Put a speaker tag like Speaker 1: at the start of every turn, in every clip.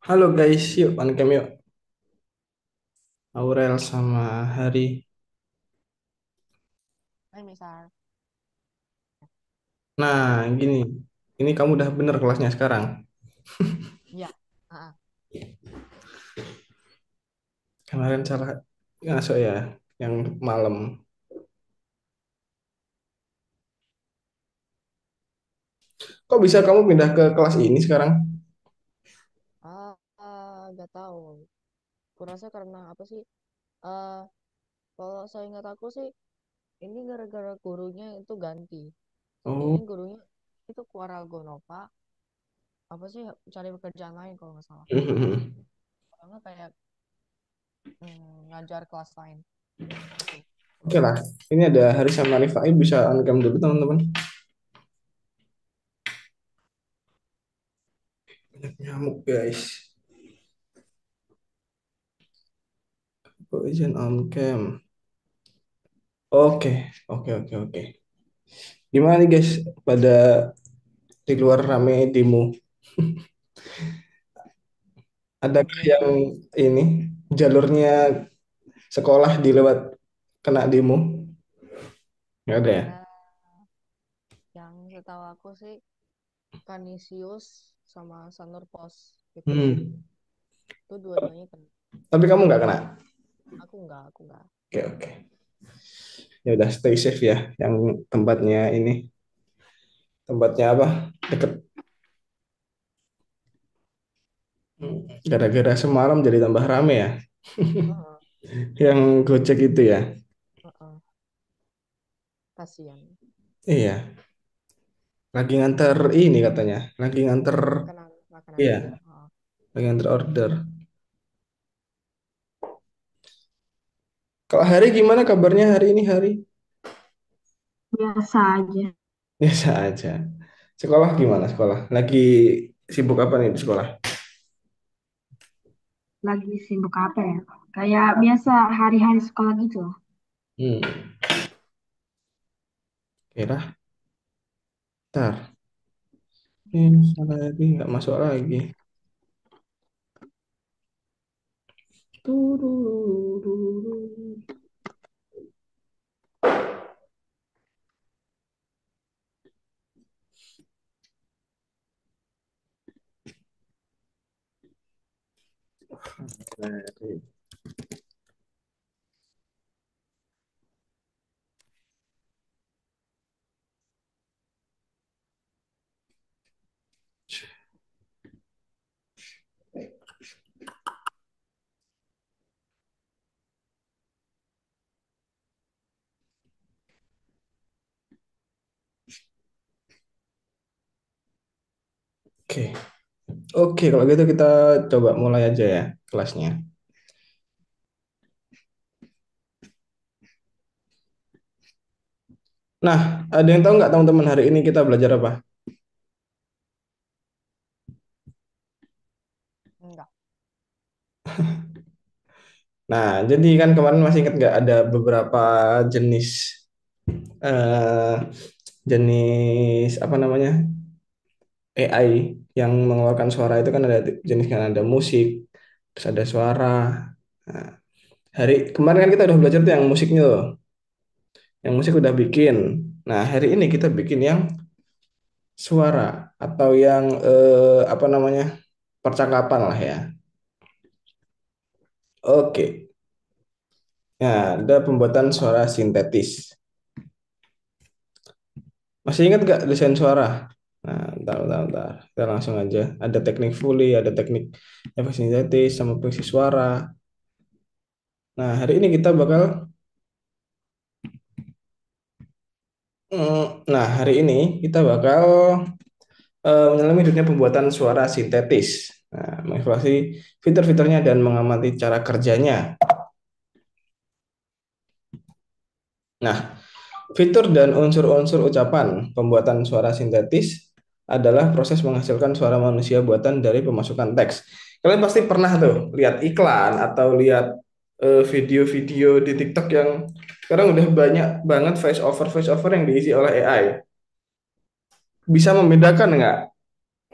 Speaker 1: Halo guys, yuk on cam yuk. Aurel sama Hari.
Speaker 2: Hai misal,
Speaker 1: Nah, gini. Ini kamu udah bener kelasnya sekarang.
Speaker 2: ya, ah,
Speaker 1: Kemarin salah masuk ya, yang malam. Kok bisa kamu pindah ke kelas ini sekarang?
Speaker 2: gak tahu. Kurasa karena apa sih? Eh, Kalau saya ingat aku sih, ini gara-gara gurunya itu ganti. Ini
Speaker 1: Oh.
Speaker 2: gurunya itu Kuaral Gonova, apa sih cari pekerjaan lain kalau nggak salah. Karena kayak ngajar kelas lain gitu.
Speaker 1: Oke lah. Ini ada Hari sama Rifai, bisa on cam dulu teman-teman. Banyak nyamuk guys. Kok izin on cam? Oke, oke, oke, oke. Gimana nih guys? Pada di luar rame demo. Adakah
Speaker 2: Demo.
Speaker 1: yang ini jalurnya sekolah dilewat kena demo? Nggak ada ya?
Speaker 2: eh, yang setahu aku sih Kanisius sama Sanur Pos itu. Itu dua-duanya kan.
Speaker 1: Tapi kamu nggak kena?
Speaker 2: Aku enggak.
Speaker 1: Oke, oke. Ya udah stay safe ya. Yang tempatnya ini, tempatnya apa? Deket. Gara-gara semalam jadi tambah rame ya.
Speaker 2: Heeh,
Speaker 1: Yang Gojek itu ya.
Speaker 2: heeh. Kasihan.
Speaker 1: Iya. Lagi nganter ini katanya. Lagi nganter,
Speaker 2: Makanan
Speaker 1: iya.
Speaker 2: gitu. Oh.
Speaker 1: Lagi nganter order. Kalau Hari gimana kabarnya hari ini Hari?
Speaker 3: Biasa aja.
Speaker 1: Biasa aja. Sekolah gimana sekolah? Lagi sibuk apa nih di sekolah?
Speaker 3: Lagi sibuk apa ya? Kayak biasa hari-hari sekolah gitu loh.
Speaker 1: Hmm. Kira, ntar. Ini salah lagi nggak masuk lagi. Oke, oke, kalau gitu kita coba mulai aja ya kelasnya. Nah, ada yang tahu nggak teman-teman hari ini kita belajar apa?
Speaker 2: Enggak.
Speaker 1: Nah, jadi kan kemarin masih ingat nggak ada beberapa jenis eh, jenis apa namanya AI yang mengeluarkan suara itu kan ada jenis kan ada musik, terus ada suara. Nah, hari kemarin kan kita udah belajar tuh yang musiknya tuh, yang musik udah bikin. Nah, hari ini kita bikin yang suara atau yang apa namanya percakapan lah ya. Oke. Nah, ada pembuatan suara sintetis. Masih ingat gak desain suara? Nah, bentar. Kita langsung aja. Ada teknik Foley, ada teknik efek sintetis, sama pengisi suara. Nah, hari ini kita bakal, nah hari ini kita bakal menyelami dunia pembuatan suara sintetis. Nah, mengeksplorasi fitur-fiturnya dan mengamati cara kerjanya. Nah, fitur dan unsur-unsur ucapan pembuatan suara sintetis adalah proses menghasilkan suara manusia buatan dari pemasukan teks. Kalian pasti pernah tuh lihat iklan atau lihat video-video di TikTok yang sekarang udah banyak banget voice over yang diisi oleh AI. Bisa membedakan nggak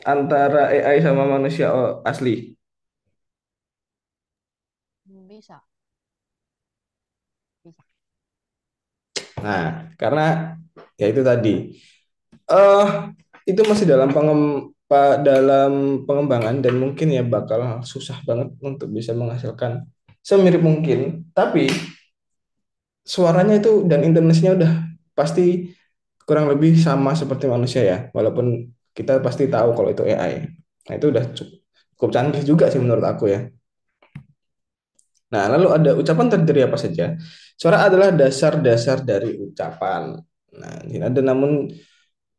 Speaker 1: antara AI sama manusia asli? Nah, karena ya itu tadi eh itu masih dalam pengembangan dan mungkin ya bakal susah banget untuk bisa menghasilkan semirip mungkin. Tapi suaranya itu dan intonasinya udah pasti kurang lebih sama seperti manusia ya, walaupun kita pasti tahu kalau itu AI. Nah, itu udah cukup canggih juga sih menurut aku ya. Nah, lalu ada ucapan terdiri apa saja? Suara adalah dasar-dasar dari ucapan. Nah, ini ada namun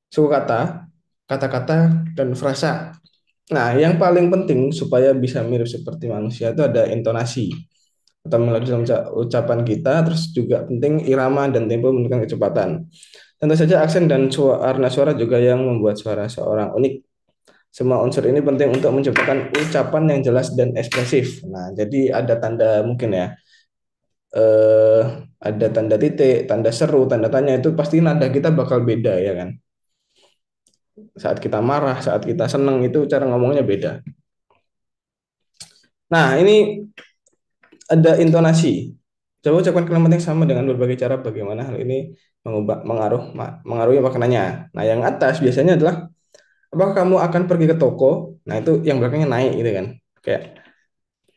Speaker 1: suku kata, kata-kata, dan frasa. Nah, yang paling penting supaya bisa mirip seperti manusia itu ada intonasi atau melodi dalam ucapan kita, terus juga penting irama dan tempo menunjukkan kecepatan. Tentu saja aksen dan warna suara juga yang membuat suara seorang unik. Semua unsur ini penting untuk menciptakan ucapan yang jelas dan ekspresif. Nah, jadi ada tanda mungkin ya, eh, ada tanda titik, tanda seru, tanda tanya itu pasti nada kita bakal beda ya kan. Saat kita marah, saat kita seneng itu cara ngomongnya beda. Nah, ini ada intonasi. Coba ucapkan kalimat yang sama dengan berbagai cara bagaimana hal ini mengaruhi maknanya. Nah, yang atas biasanya adalah apakah kamu akan pergi ke toko? Nah, itu yang belakangnya naik gitu kan. Kayak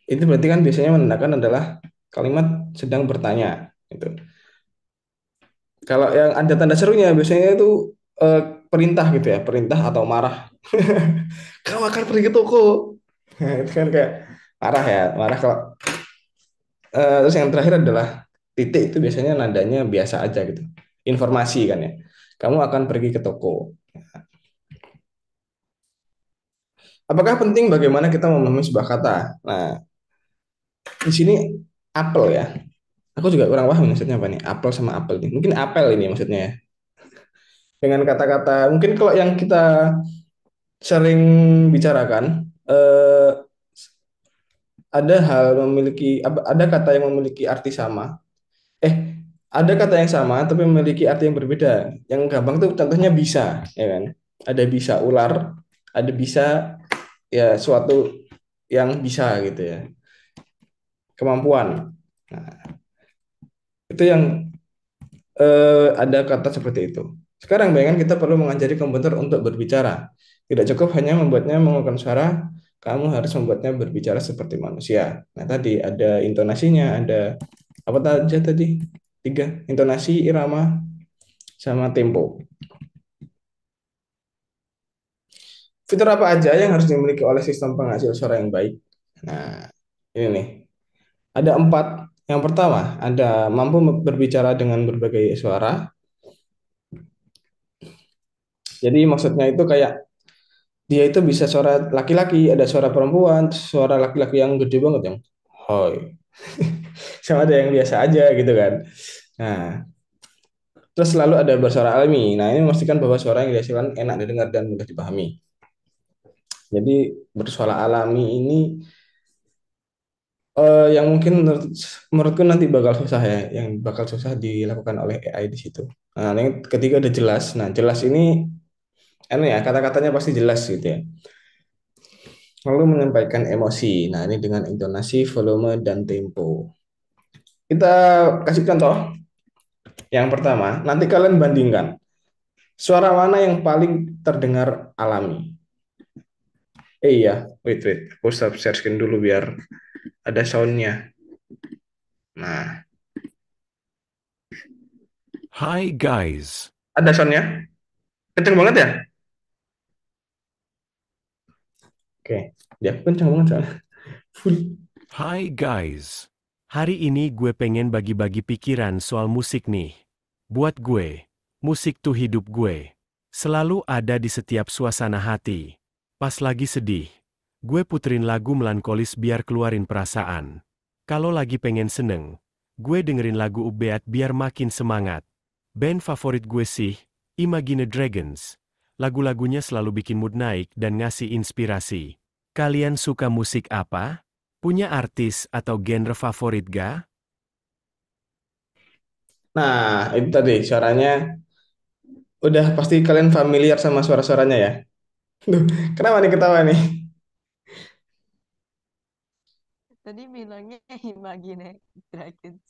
Speaker 1: itu berarti kan biasanya menandakan adalah kalimat sedang bertanya gitu. Kalau yang ada tanda serunya biasanya itu eh, perintah gitu ya, perintah atau marah. Kamu akan pergi ke toko. Nah, itu kan kayak marah ya, marah kalau terus yang terakhir adalah titik itu biasanya nadanya biasa aja gitu. Informasi kan ya. Kamu akan pergi ke toko. Apakah penting bagaimana kita memahami sebuah kata? Nah, di sini apel ya. Aku juga kurang paham maksudnya apa nih. Apel sama apel nih. Mungkin apel ini maksudnya ya. Dengan kata-kata mungkin kalau yang kita sering bicarakan ada hal memiliki ada kata yang memiliki arti sama. Eh, ada kata yang sama tapi memiliki arti yang berbeda. Yang gampang tuh contohnya bisa, ya kan? Ada bisa ular, ada bisa ya suatu yang bisa gitu ya. Kemampuan. Nah, itu yang ada kata seperti itu. Sekarang bayangkan kita perlu mengajari komputer untuk berbicara. Tidak cukup hanya membuatnya mengeluarkan suara, kamu harus membuatnya berbicara seperti manusia. Nah, tadi ada intonasinya, ada apa aja tadi? Tiga, intonasi, irama, sama tempo. Fitur apa aja yang harus dimiliki oleh sistem penghasil suara yang baik? Nah, ini nih. Ada empat. Yang pertama, ada mampu berbicara dengan berbagai suara. Jadi maksudnya itu kayak dia itu bisa suara laki-laki, ada suara perempuan, suara laki-laki yang gede banget yang hoi. Sama ada yang biasa aja gitu kan. Nah, terus selalu ada bersuara alami. Nah, ini memastikan bahwa suara yang dihasilkan enak didengar dan mudah dipahami. Jadi bersuara alami ini yang mungkin menurutku nanti bakal susah ya, yang bakal susah dilakukan oleh AI di situ. Nah, yang ketiga udah jelas. Nah, jelas ini ya kata-katanya pasti jelas gitu ya. Lalu menyampaikan emosi. Nah, ini dengan intonasi, volume, dan tempo. Kita kasih contoh. Yang pertama, nanti kalian bandingkan. Suara mana yang paling terdengar alami? Iya, wait. Aku stop sharing dulu biar ada soundnya. Nah,
Speaker 4: Hi guys.
Speaker 1: ada soundnya? Kenceng banget ya? Oke, dia kenceng banget soalnya. Full.
Speaker 4: Hi guys. Hari ini gue pengen bagi-bagi pikiran soal musik nih. Buat gue, musik tuh hidup gue. Selalu ada di setiap suasana hati. Pas lagi sedih, gue puterin lagu melankolis biar keluarin perasaan. Kalau lagi pengen seneng, gue dengerin lagu upbeat biar makin semangat. Band favorit gue sih, Imagine Dragons. Lagu-lagunya selalu bikin mood naik dan ngasih inspirasi. Kalian suka musik apa? Punya artis atau genre favorit ga?
Speaker 1: Nah, itu tadi suaranya udah pasti kalian familiar sama suara-suaranya ya. Duh, kenapa nih ketawa nih?
Speaker 2: Tadi bilangnya Imagine Dragons.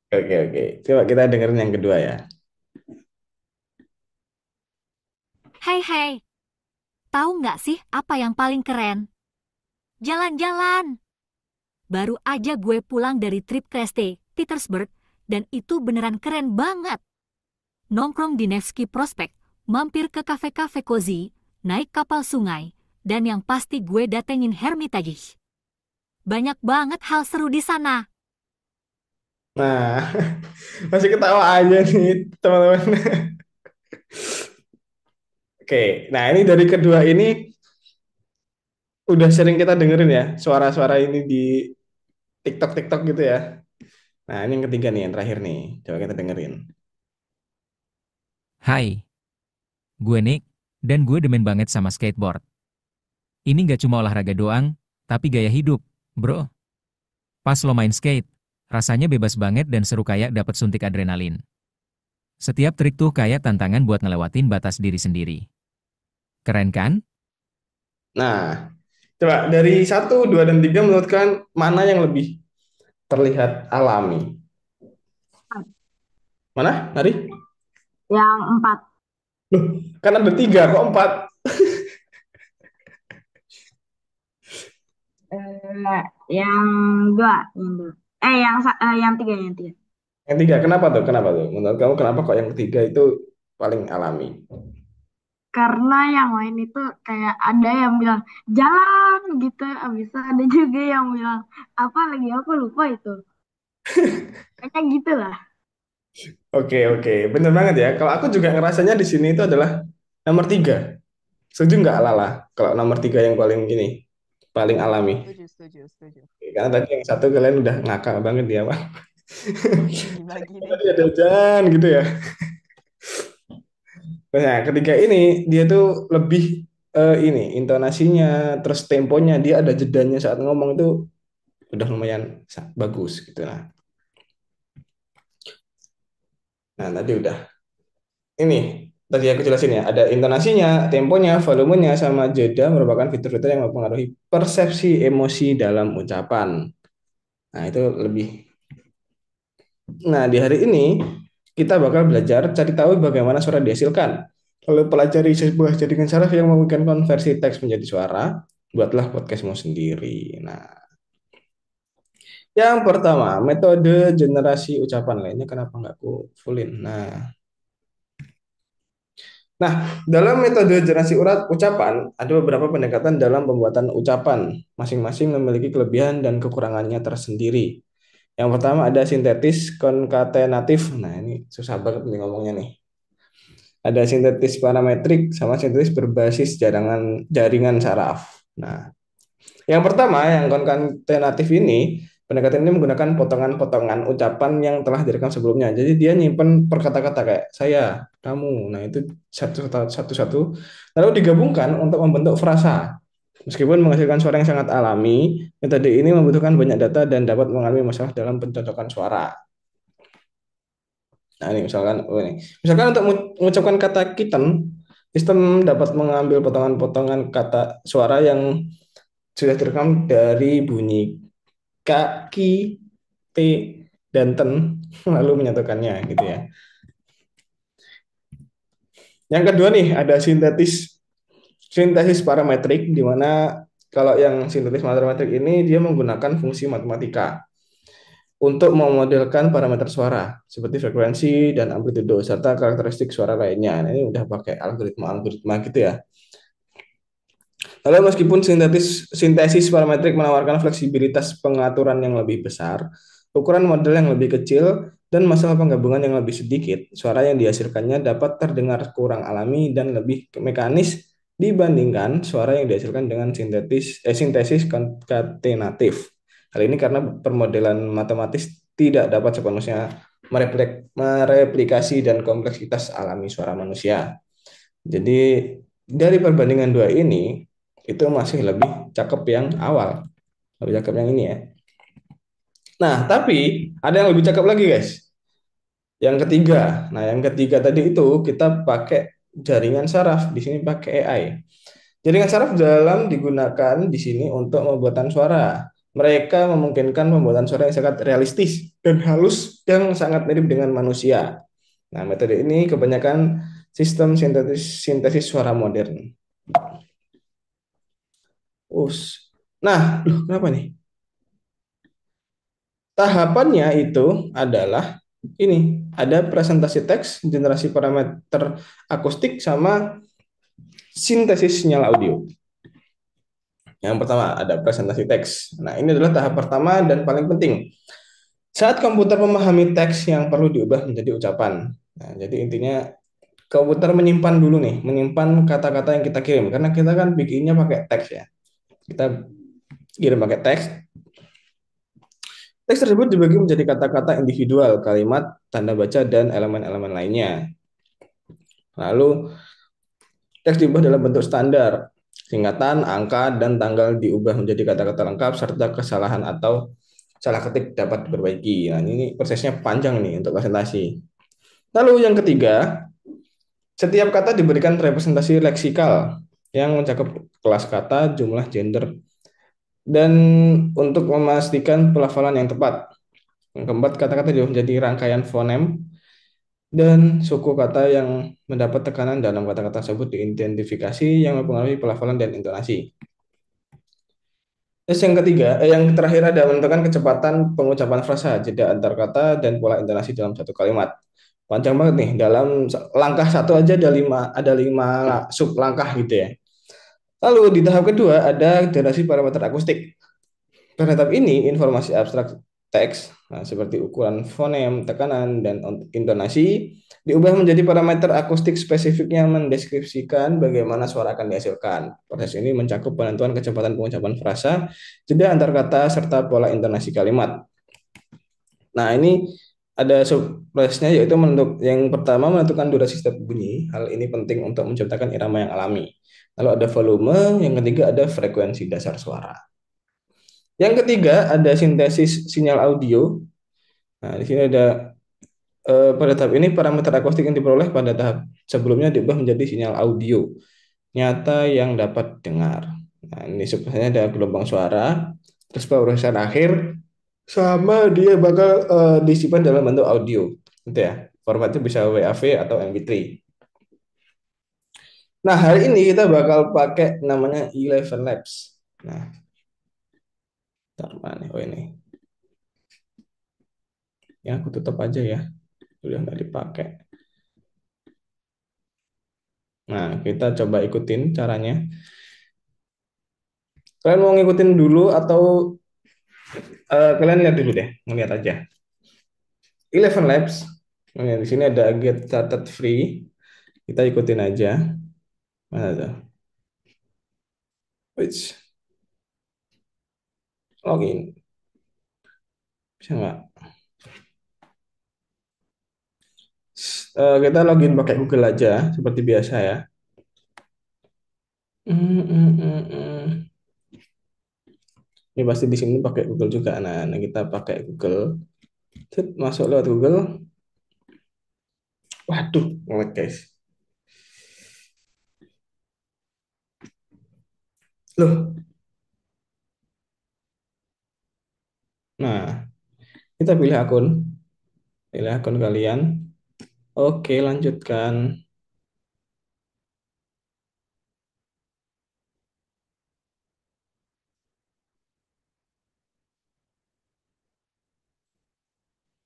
Speaker 1: Oke, oke. Coba kita dengerin yang kedua ya.
Speaker 5: Hei hei, tahu nggak sih apa yang paling keren? Jalan-jalan. Baru aja gue pulang dari trip ke St. Petersburg, dan itu beneran keren banget. Nongkrong di Nevsky Prospect, mampir ke kafe-kafe cozy, naik kapal sungai, dan yang pasti gue datengin Hermitage. Banyak banget hal seru di sana.
Speaker 1: Nah, masih ketawa aja nih teman-teman. Oke, nah ini dari kedua ini udah sering kita dengerin ya suara-suara ini di TikTok-TikTok gitu ya. Nah, ini yang ketiga nih, yang terakhir nih. Coba kita dengerin.
Speaker 6: Hai, gue Nick, dan gue demen banget sama skateboard. Ini gak cuma olahraga doang, tapi gaya hidup, bro. Pas lo main skate, rasanya bebas banget dan seru kayak dapet suntik adrenalin. Setiap trik tuh kayak tantangan buat ngelewatin batas diri sendiri. Keren kan?
Speaker 1: Nah, coba dari satu, dua, dan tiga menurut kalian mana yang lebih terlihat alami? Mana? Nari?
Speaker 3: Yang 4.
Speaker 1: Loh, kan ada tiga, kok empat?
Speaker 3: Yang 2, yang 2. Yang 3, yang 3.
Speaker 1: Yang tiga, kenapa tuh? Kenapa tuh? Menurut kamu kenapa kok yang ketiga itu paling alami?
Speaker 3: Karena yang lain itu kayak ada yang bilang jalan gitu, abis itu ada juga yang bilang apa lagi aku lupa itu. Kayak gitu lah.
Speaker 1: Oke, oke. Bener banget ya. Kalau aku juga ngerasanya di sini itu adalah nomor tiga. Setuju nggak Lala? Kalau nomor tiga yang paling gini, paling alami.
Speaker 2: Setuju, setuju, setuju.
Speaker 1: Karena tadi yang satu kalian udah ngakak banget dia, Pak.
Speaker 2: Bagi-bagi nih.
Speaker 1: Tadi ada jalan gitu ya. Nah, ketiga ini dia tuh lebih ini intonasinya, terus temponya dia ada jedanya saat ngomong itu udah lumayan bagus gitu lah. Nah, tadi udah ini tadi aku jelasin ya, ada intonasinya, temponya, volumenya sama jeda merupakan fitur-fitur yang mempengaruhi persepsi emosi dalam ucapan. Nah, itu lebih. Nah, di hari ini kita bakal belajar cari tahu bagaimana suara dihasilkan. Lalu pelajari sebuah jaringan saraf yang memungkinkan konversi teks menjadi suara, buatlah podcastmu sendiri. Nah, yang pertama, metode generasi ucapan lainnya kenapa nggak aku fullin? Nah, dalam metode generasi ucapan, ada beberapa pendekatan dalam pembuatan ucapan. Masing-masing memiliki kelebihan dan kekurangannya tersendiri. Yang pertama ada sintetis konkatenatif. Nah, ini susah banget nih ngomongnya nih. Ada sintetis parametrik sama sintetis berbasis jaringan saraf. Nah, yang pertama yang konkatenatif ini, pendekatan ini menggunakan potongan-potongan ucapan yang telah direkam sebelumnya. Jadi dia nyimpen per kata-kata kayak saya, kamu. Nah, itu satu-satu lalu digabungkan untuk membentuk frasa. Meskipun menghasilkan suara yang sangat alami, metode ini membutuhkan banyak data dan dapat mengalami masalah dalam pencocokan suara. Nah, ini misalkan, misalkan untuk mengucapkan kata kitten, sistem dapat mengambil potongan-potongan kata suara yang sudah direkam dari bunyi kaki, t, dan ten, lalu menyatukannya gitu ya. Yang kedua nih ada sintesis parametrik, di mana kalau yang sintesis parametrik ini dia menggunakan fungsi matematika untuk memodelkan parameter suara seperti frekuensi dan amplitudo serta karakteristik suara lainnya. Nah, ini udah pakai algoritma gitu ya. Lalu meskipun sintesis parametrik menawarkan fleksibilitas pengaturan yang lebih besar, ukuran model yang lebih kecil, dan masalah penggabungan yang lebih sedikit, suara yang dihasilkannya dapat terdengar kurang alami dan lebih mekanis dibandingkan suara yang dihasilkan dengan sintesis konkatenatif. Hal ini karena permodelan matematis tidak dapat sepenuhnya mereplikasi dan kompleksitas alami suara manusia. Jadi dari perbandingan dua ini itu masih lebih cakep yang awal, lebih cakep yang ini ya. Nah, tapi ada yang lebih cakep lagi guys. Yang ketiga, nah yang ketiga tadi itu kita pakai jaringan saraf, di sini pakai AI. Jaringan saraf dalam digunakan di sini untuk pembuatan suara. Mereka memungkinkan pembuatan suara yang sangat realistis dan halus yang sangat mirip dengan manusia. Nah, metode ini kebanyakan sistem sintesis suara modern. Nah, loh, kenapa nih? Tahapannya itu adalah ini, ada presentasi teks, generasi parameter akustik, sama sintesis sinyal audio. Yang pertama ada presentasi teks. Nah, ini adalah tahap pertama dan paling penting. Saat komputer memahami teks yang perlu diubah menjadi ucapan. Nah, jadi intinya komputer menyimpan dulu nih, menyimpan kata-kata yang kita kirim. Karena kita kan bikinnya pakai teks ya. Kita kirim pakai teks. Teks tersebut dibagi menjadi kata-kata individual, kalimat, tanda baca, dan elemen-elemen lainnya. Lalu teks diubah dalam bentuk standar. Singkatan, angka, dan tanggal diubah menjadi kata-kata lengkap, serta kesalahan atau salah ketik dapat diperbaiki. Nah, ini prosesnya panjang nih untuk presentasi. Lalu yang ketiga, setiap kata diberikan representasi leksikal yang mencakup kelas kata, jumlah, gender, dan untuk memastikan pelafalan yang tepat. Yang keempat, kata-kata diubah menjadi rangkaian fonem dan suku kata yang mendapat tekanan dalam kata-kata tersebut diidentifikasi yang mempengaruhi pelafalan dan intonasi. Terus yang ketiga, yang terakhir ada menentukan kecepatan pengucapan frasa, jeda antar kata, dan pola intonasi dalam satu kalimat. Panjang banget nih, dalam langkah satu aja ada lima sub langkah gitu ya. Lalu di tahap kedua ada generasi parameter akustik. Pada tahap ini, informasi abstrak teks, nah, seperti ukuran fonem, tekanan, dan intonasi, diubah menjadi parameter akustik spesifik yang mendeskripsikan bagaimana suara akan dihasilkan. Proses ini mencakup penentuan kecepatan pengucapan frasa, jeda antar kata, serta pola intonasi kalimat. Nah, ini ada subprosesnya, yaitu yang pertama menentukan durasi setiap bunyi. Hal ini penting untuk menciptakan irama yang alami. Lalu ada volume, yang ketiga ada frekuensi dasar suara. Yang ketiga ada sintesis sinyal audio. Nah, di sini ada pada tahap ini parameter akustik yang diperoleh pada tahap sebelumnya diubah menjadi sinyal audio nyata yang dapat dengar. Nah, ini sebenarnya ada gelombang suara, terus pemrosesan akhir, sama dia bakal disimpan dalam bentuk audio, gitu ya. Formatnya bisa WAV atau MP3. Nah, hari ini kita bakal pakai namanya Eleven Labs. Nah, ntar mana? Oh ini. Ya, aku tutup aja ya. Udah nggak dipakai. Nah, kita coba ikutin caranya. Kalian mau ngikutin dulu atau kalian lihat dulu deh, ngeliat aja. Eleven Labs. Nah, di sini ada get started free. Kita ikutin aja. Mana tuh? Which login. Bisa nggak? Kita login pakai Google aja seperti biasa ya. Hmm, hmm, hmm, hmm. Ini pasti di sini pakai Google juga. Nah, kita pakai Google. Masuk lewat Google. Waduh, ngelag guys. Loh. Nah, kita pilih akun kalian. Oke, lanjutkan.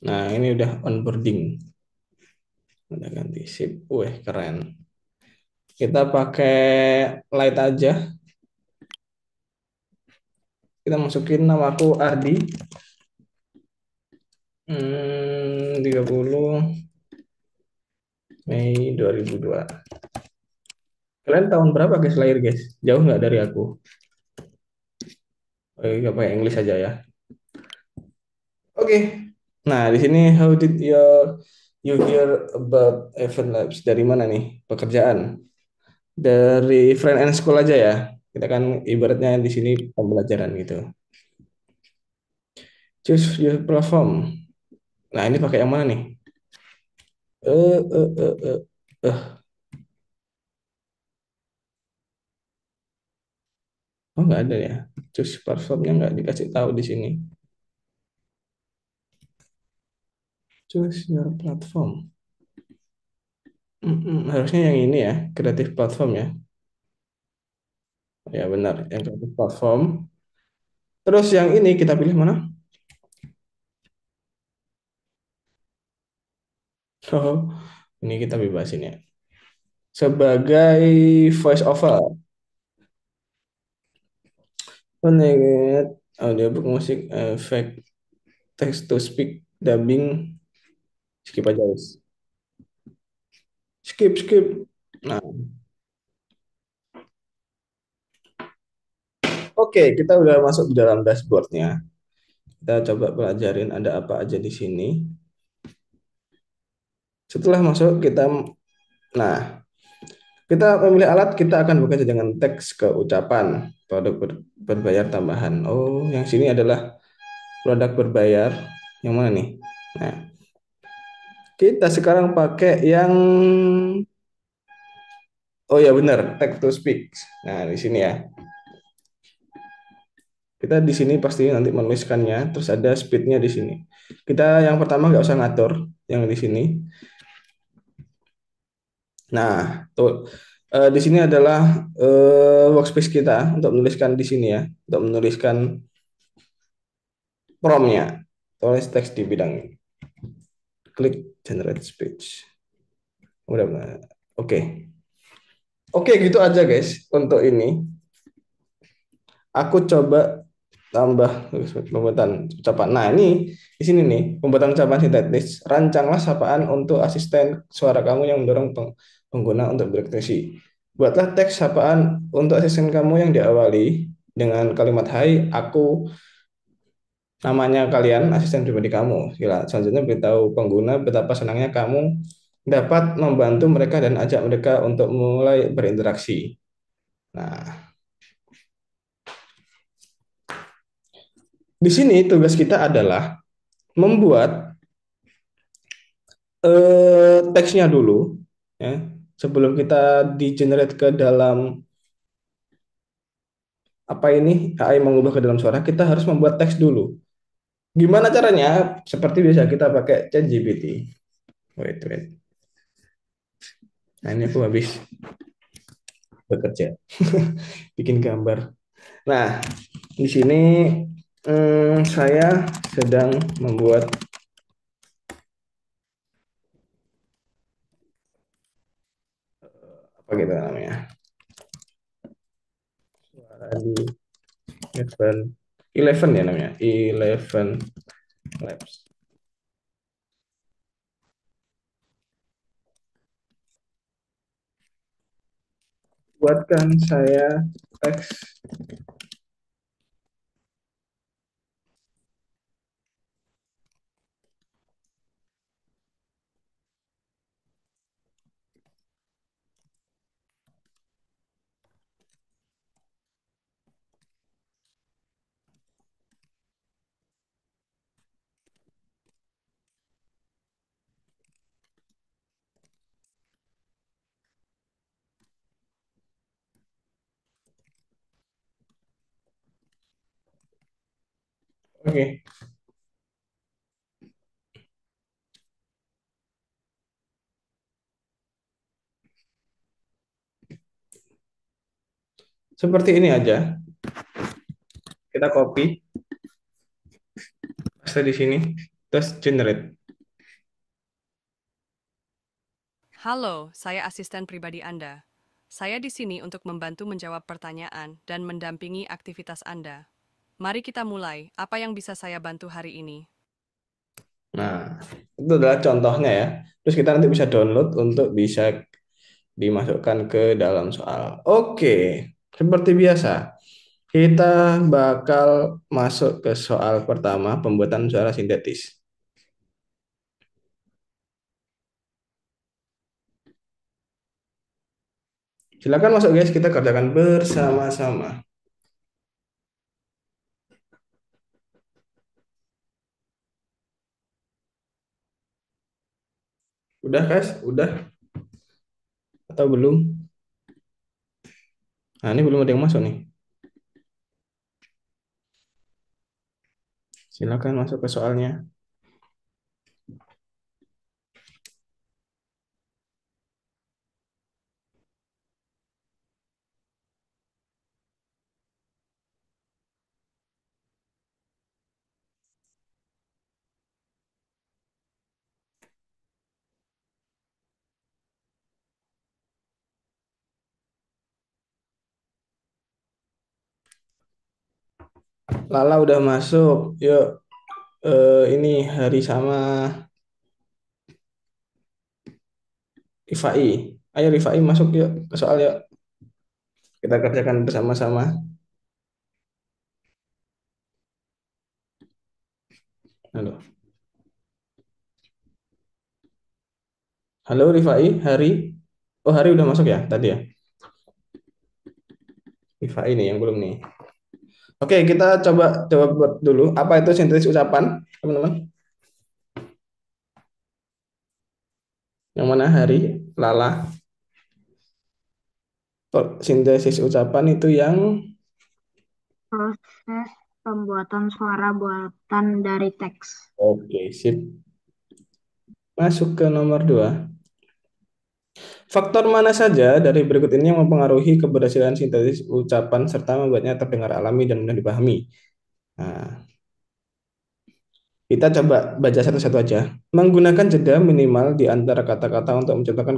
Speaker 1: Nah, ini udah onboarding. Udah ganti sip. Wih, keren. Kita pakai light aja. Kita masukin nama aku Ardi. 30 Mei 2002. Kalian tahun berapa guys lahir guys? Jauh nggak dari aku? Oke, nggak pakai English aja ya. Oke. Nah, di sini how did you hear about Event Labs? Dari mana nih? Pekerjaan. Dari friend and school aja ya. Kita kan ibaratnya di sini pembelajaran gitu. Choose your platform. Nah, ini pakai yang mana nih? Eh, eh, eh, eh, eh. Oh, nggak ada ya. Choose platformnya nggak dikasih tahu di sini. Choose your platform. Harusnya yang ini ya, kreatif platform ya. Ya benar, yang kreatif platform. Terus yang ini kita pilih mana? Oh, ini kita bebasin ya. Sebagai voice over, connect audiobook, musik, efek, text to speak, dubbing, skip aja guys. Skip, skip. Nah, oke, kita udah masuk di dalam dashboardnya. Kita coba pelajarin ada apa aja di sini. Setelah masuk, nah, kita memilih alat, kita akan bekerja dengan teks ke ucapan produk berbayar tambahan. Oh, yang sini adalah produk berbayar. Yang mana nih? Nah, kita sekarang pakai yang oh ya benar, text to speak. Nah, di sini ya. Kita di sini pasti nanti menuliskannya, terus ada speednya di sini. Kita yang pertama nggak usah ngatur yang di sini. Nah, tuh di sini adalah workspace kita untuk menuliskan di sini ya, untuk menuliskan prompt-nya. Tulis teks di bidang ini. Klik generate speech. Udah, oke. Oke, gitu aja guys untuk ini. Aku coba tambah pembuatan ucapan. Nah, ini di sini nih, pembuatan ucapan sintetis. Rancanglah sapaan untuk asisten suara kamu yang mendorong pengguna untuk berekspresi. Buatlah teks sapaan untuk asisten kamu yang diawali dengan kalimat hai, aku, namanya kalian, asisten pribadi kamu. Selanjutnya beritahu pengguna betapa senangnya kamu dapat membantu mereka dan ajak mereka untuk mulai berinteraksi. Nah, di sini tugas kita adalah membuat teksnya dulu ya. Sebelum kita di generate ke dalam apa ini AI mengubah ke dalam suara, kita harus membuat teks dulu. Gimana caranya? Seperti biasa kita pakai ChatGPT. Wait, wait. Nah, ini aku habis bekerja bikin gambar. Nah, di sini saya sedang membuat apa gitu namanya, suara di 11 ya namanya, 11 Labs. Buatkan saya teks oke. Seperti ini aja. Kita copy, paste di sini, terus generate.
Speaker 7: Halo, saya asisten pribadi Anda. Saya di sini untuk membantu menjawab pertanyaan dan mendampingi aktivitas Anda. Mari kita mulai. Apa yang bisa saya bantu hari ini?
Speaker 1: Nah, itu adalah contohnya ya. Terus kita nanti bisa download untuk bisa dimasukkan ke dalam soal. Oke, seperti biasa, kita bakal masuk ke soal pertama, pembuatan suara sintetis. Silakan masuk guys, kita kerjakan bersama-sama. Udah guys? Udah? Atau belum? Nah, ini belum ada yang masuk nih. Silakan masuk ke soalnya. Lala udah masuk. Yuk, ini Hari sama Rifai. Ayo Rifai masuk yuk ke soal yuk. Kita kerjakan bersama-sama. Halo. Halo Rifai, Hari. Oh, Hari udah masuk ya tadi ya. Rifai ini yang belum nih. Oke, kita coba jawab buat dulu. Apa itu sintesis ucapan, teman-teman? Yang mana Hari? Lala. Sintesis ucapan itu yang
Speaker 3: Proses pembuatan suara buatan dari teks.
Speaker 1: oke, sip. Masuk ke nomor 2. Faktor mana saja dari berikut ini yang mempengaruhi keberhasilan sintesis ucapan serta membuatnya terdengar alami dan mudah dipahami? Nah, kita coba baca satu-satu aja. Menggunakan jeda minimal di antara kata-kata untuk menciptakan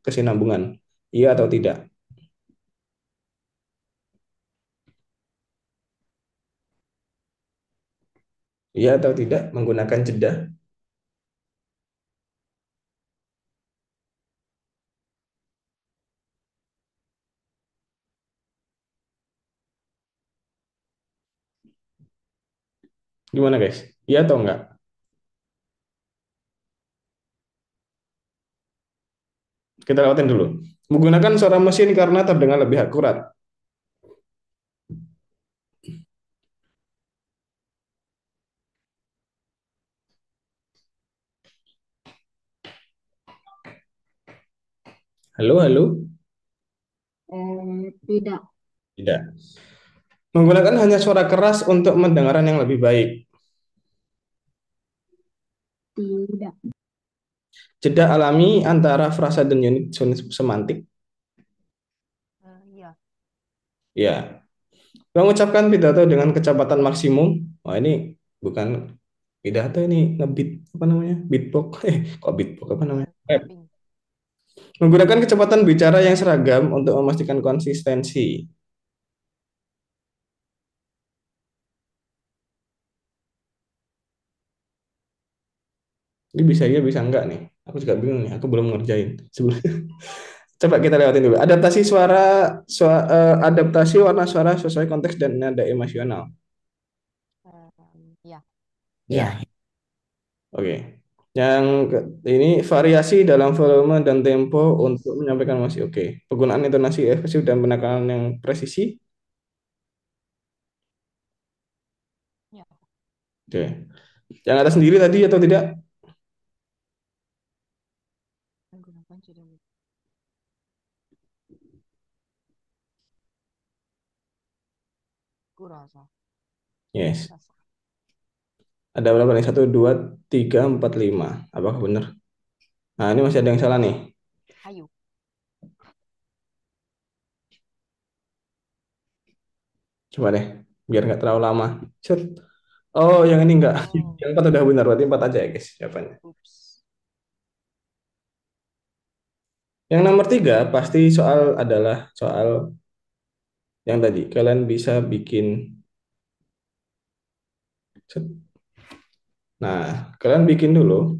Speaker 1: kesinambungan. Iya atau tidak? Iya atau tidak menggunakan jeda? Gimana guys? Iya atau enggak? Kita lewatin dulu. Menggunakan suara mesin karena terdengar lebih akurat. Halo, halo?
Speaker 3: Tidak,
Speaker 1: Tidak. Menggunakan hanya suara keras untuk mendengaran yang lebih baik.
Speaker 3: tidak,
Speaker 1: Jeda alami antara frasa dan unit semantik.
Speaker 2: Iya.
Speaker 1: Ya. Mengucapkan pidato dengan kecepatan maksimum. Wah, ini bukan pidato, ini ngebeat apa namanya? Beatbox. Kok beatbox apa namanya? Rap.
Speaker 2: Tapping.
Speaker 1: Menggunakan kecepatan bicara yang seragam untuk memastikan konsistensi. Ini bisa ya, bisa enggak nih? Aku juga bingung nih. Aku belum ngerjain. Sebelum coba kita lewatin dulu. Adaptasi adaptasi warna suara sesuai konteks dan nada emosional.
Speaker 2: Iya.
Speaker 1: Ya, oke. Ini variasi dalam volume dan tempo untuk menyampaikan emosi. Oke. Penggunaan intonasi ekspresif dan penekanan yang presisi.
Speaker 2: Iya.
Speaker 1: Oke. Yang atas sendiri tadi atau tidak?
Speaker 2: Menggunakan jeda. Kurasa.
Speaker 1: Yes.
Speaker 2: Rasa.
Speaker 1: Ada berapa nih? 1, 2, 3, 4, 5. Apakah benar? Nah, ini masih ada yang salah nih.
Speaker 2: Ayo.
Speaker 1: Coba deh, biar nggak terlalu lama. Set. Oh, yang ini enggak.
Speaker 2: Oh.
Speaker 1: Yang 4 udah benar, berarti 4 aja ya guys jawabannya.
Speaker 2: Ups.
Speaker 1: Yang nomor 3 pasti soal adalah soal yang tadi. Kalian bisa bikin. Set. Nah, kalian bikin dulu.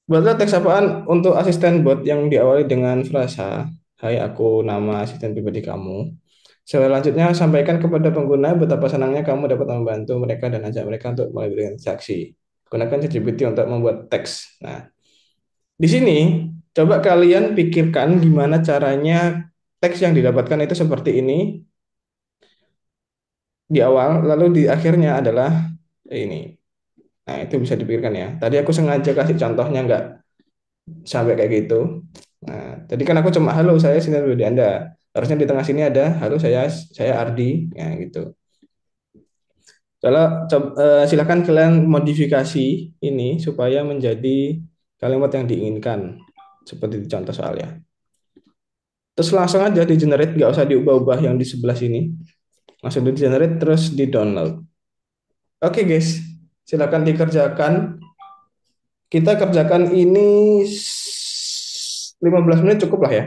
Speaker 1: Buatlah teks sapaan untuk asisten bot yang diawali dengan frasa, "Hai, aku nama asisten pribadi kamu. Selanjutnya, sampaikan kepada pengguna betapa senangnya kamu dapat membantu mereka dan ajak mereka untuk mulai berinteraksi. Gunakan ChatGPT untuk membuat teks." Nah, di sini coba kalian pikirkan gimana caranya teks yang didapatkan itu seperti ini di awal, lalu di akhirnya adalah ini. Nah, itu bisa dipikirkan ya. Tadi aku sengaja kasih contohnya nggak sampai kayak gitu. Nah, tadi kan aku cuma halo saya Sinar Budi Anda. Harusnya di tengah sini ada halo saya Ardi, ya gitu. Silakan kalian modifikasi ini supaya menjadi kalimat yang diinginkan seperti di contoh soalnya. Terus langsung aja di generate, nggak usah diubah-ubah yang di sebelah sini. Langsung di generate terus di download. Oke guys, silakan dikerjakan. Kita kerjakan ini 15 menit cukup lah ya.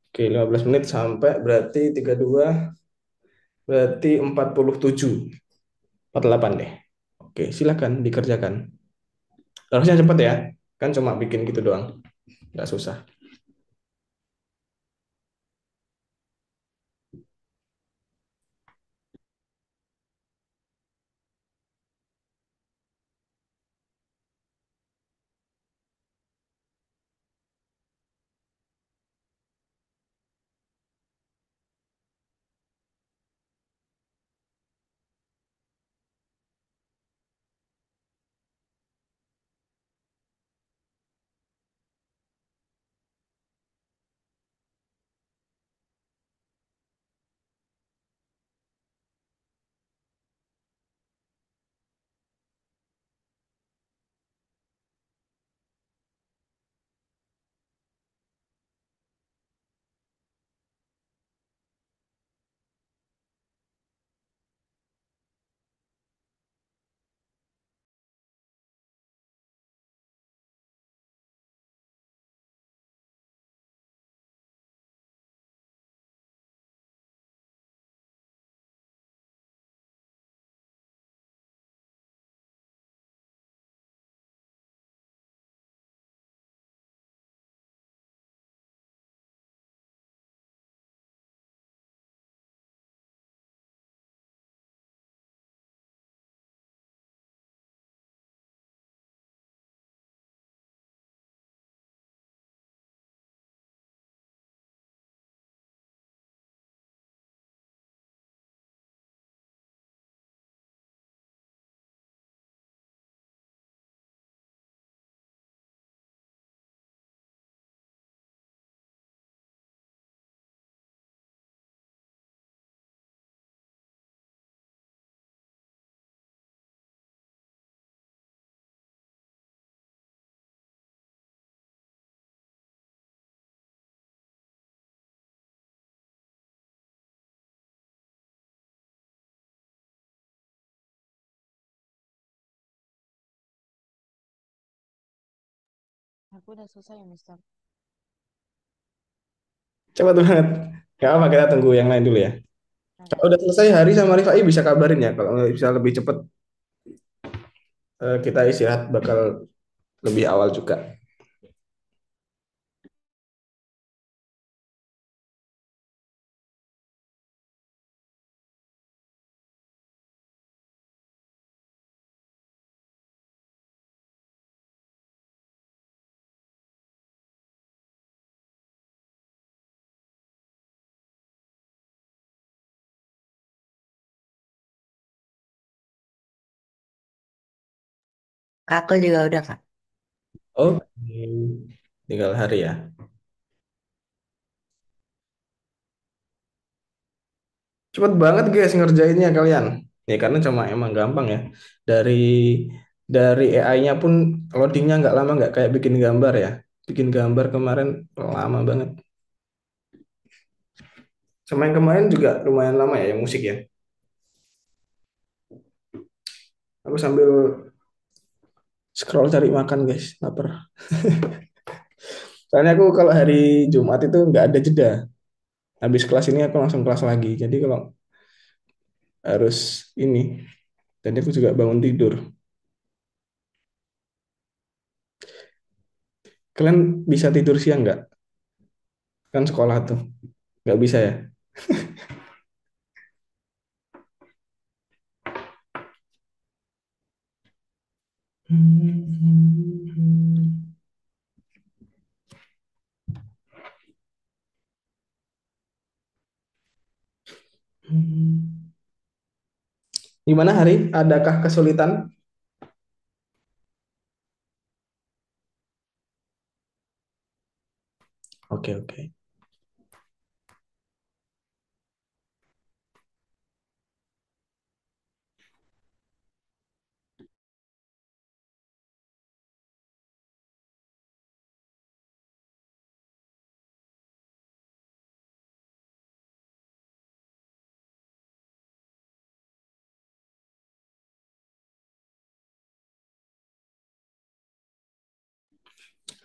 Speaker 1: Oke, 15 menit sampai berarti 32, berarti 47, 48 deh. Oke, silakan dikerjakan. Harusnya cepat ya, kan cuma bikin gitu doang, nggak susah.
Speaker 2: Aku udah selesai ya, Mister.
Speaker 1: Cepat banget. Nggak apa, kita tunggu yang lain dulu ya.
Speaker 2: Oke.
Speaker 1: Kalau udah selesai, Hari sama Rifai bisa kabarin ya. Kalau bisa lebih cepat, kita istirahat bakal lebih awal juga.
Speaker 8: Aku juga udah, Kak.
Speaker 1: Oke, tinggal Hari ya. Cepet banget guys ngerjainnya kalian. Ya karena cuma emang gampang ya. Dari dari AI-nya pun loadingnya nggak lama, nggak kayak bikin gambar ya. Bikin gambar kemarin lama banget. Sama yang kemarin juga lumayan lama ya yang musik ya. Aku sambil scroll cari makan guys, lapar. Soalnya aku kalau hari Jumat itu nggak ada jeda. Habis kelas ini aku langsung kelas lagi. Jadi kalau harus ini, jadi aku juga bangun tidur. Kalian bisa tidur siang nggak? Kan sekolah tuh. Nggak bisa ya? Gimana Hari? Adakah kesulitan? Oke, oke.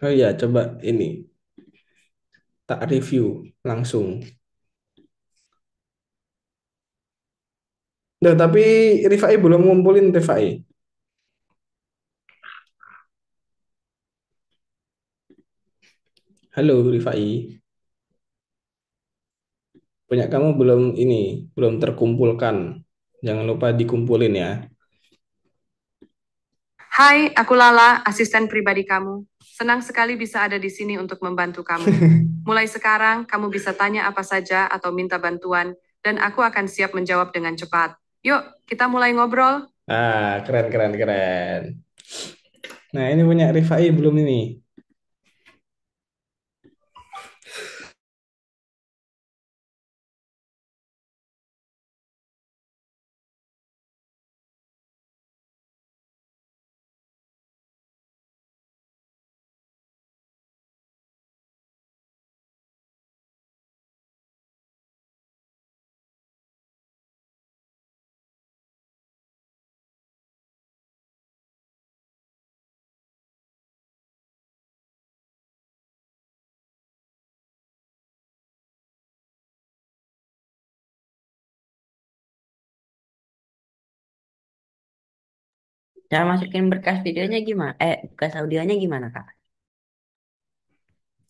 Speaker 1: Oh iya, coba ini tak review langsung. Nah, tapi Rifai belum ngumpulin Rifai. Halo Rifai, punya kamu belum ini, belum terkumpulkan. Jangan lupa dikumpulin ya.
Speaker 7: Hai, aku Lala, asisten pribadi kamu. Senang sekali bisa ada di sini untuk membantu kamu. Mulai sekarang, kamu bisa tanya apa saja atau minta bantuan, dan aku akan siap menjawab dengan cepat. Yuk, kita mulai ngobrol.
Speaker 1: Ah, keren, keren, keren. Nah, ini punya Rifai belum ini?
Speaker 8: Cara masukin berkas videonya gimana? Berkas audionya gimana, Kak?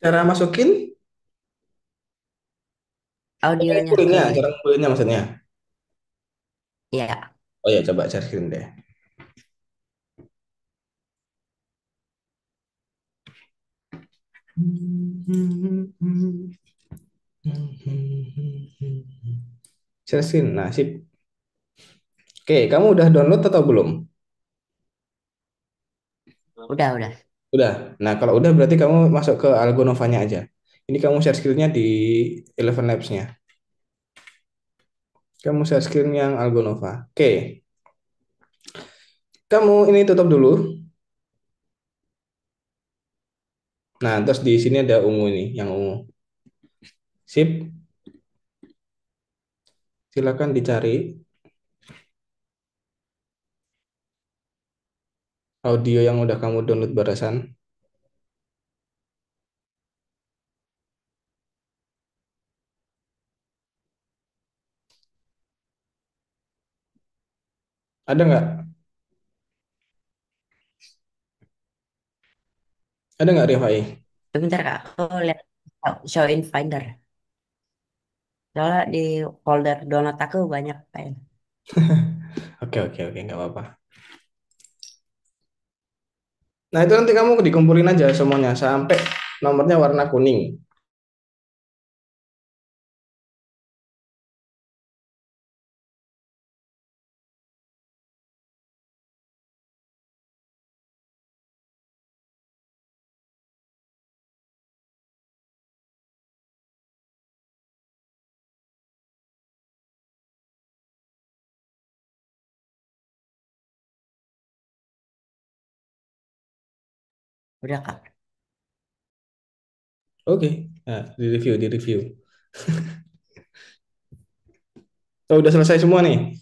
Speaker 1: Cara masukin?
Speaker 8: Audionya ke...
Speaker 1: Ngumpulinnya, cara ngumpulinnya maksudnya.
Speaker 8: Ya,
Speaker 1: Oh ya, coba share screen deh. Share screen, nah sip. Oke, kamu udah download atau belum?
Speaker 8: udah.
Speaker 1: Udah. Nah, kalau udah berarti kamu masuk ke Algonovanya aja. Ini kamu share screen-nya di Eleven Labs-nya. Kamu share screen yang Algonova. Oke, kamu ini tutup dulu. Nah, terus di sini ada ungu ini, yang ungu. Sip, silakan dicari audio yang udah kamu download barusan. Ada nggak? Ada nggak, Rifai?
Speaker 8: sebentar, Kak. Aku lihat show in Finder. Soalnya di folder download aku banyak file.
Speaker 1: Oke, oke, oke, nggak apa-apa. Nah, itu nanti kamu dikumpulin aja semuanya sampai nomornya warna kuning.
Speaker 8: Udah, Kak.
Speaker 1: Oke, nah, di review. Oh, udah selesai semua nih.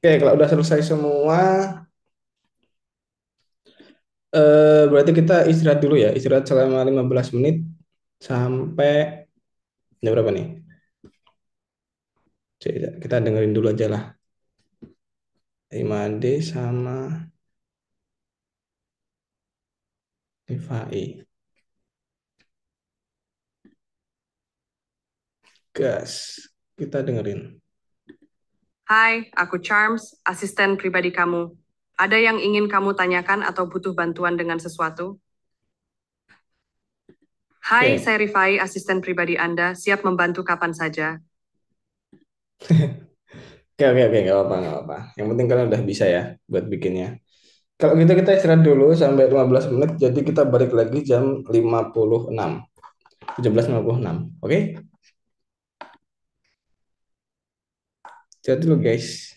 Speaker 1: Oke, kalau udah selesai semua, berarti kita istirahat dulu ya. Istirahat selama 15 menit sampai jam berapa nih? Kita dengerin dulu aja lah. 5D sama Rifai. Gas. Kita dengerin.
Speaker 7: Hai, aku Charms, asisten pribadi kamu. Ada yang ingin kamu tanyakan atau butuh bantuan dengan sesuatu? Hai,
Speaker 1: Oke.
Speaker 7: saya Rifai, asisten pribadi Anda, siap membantu kapan saja.
Speaker 1: Oke, oke, oke, nggak apa-apa, nggak apa. Yang penting kalian udah bisa ya buat bikinnya. Kalau gitu kita istirahat dulu sampai 15 menit, jadi kita balik lagi jam 56. 17.56. Oke? Istirahat dulu guys.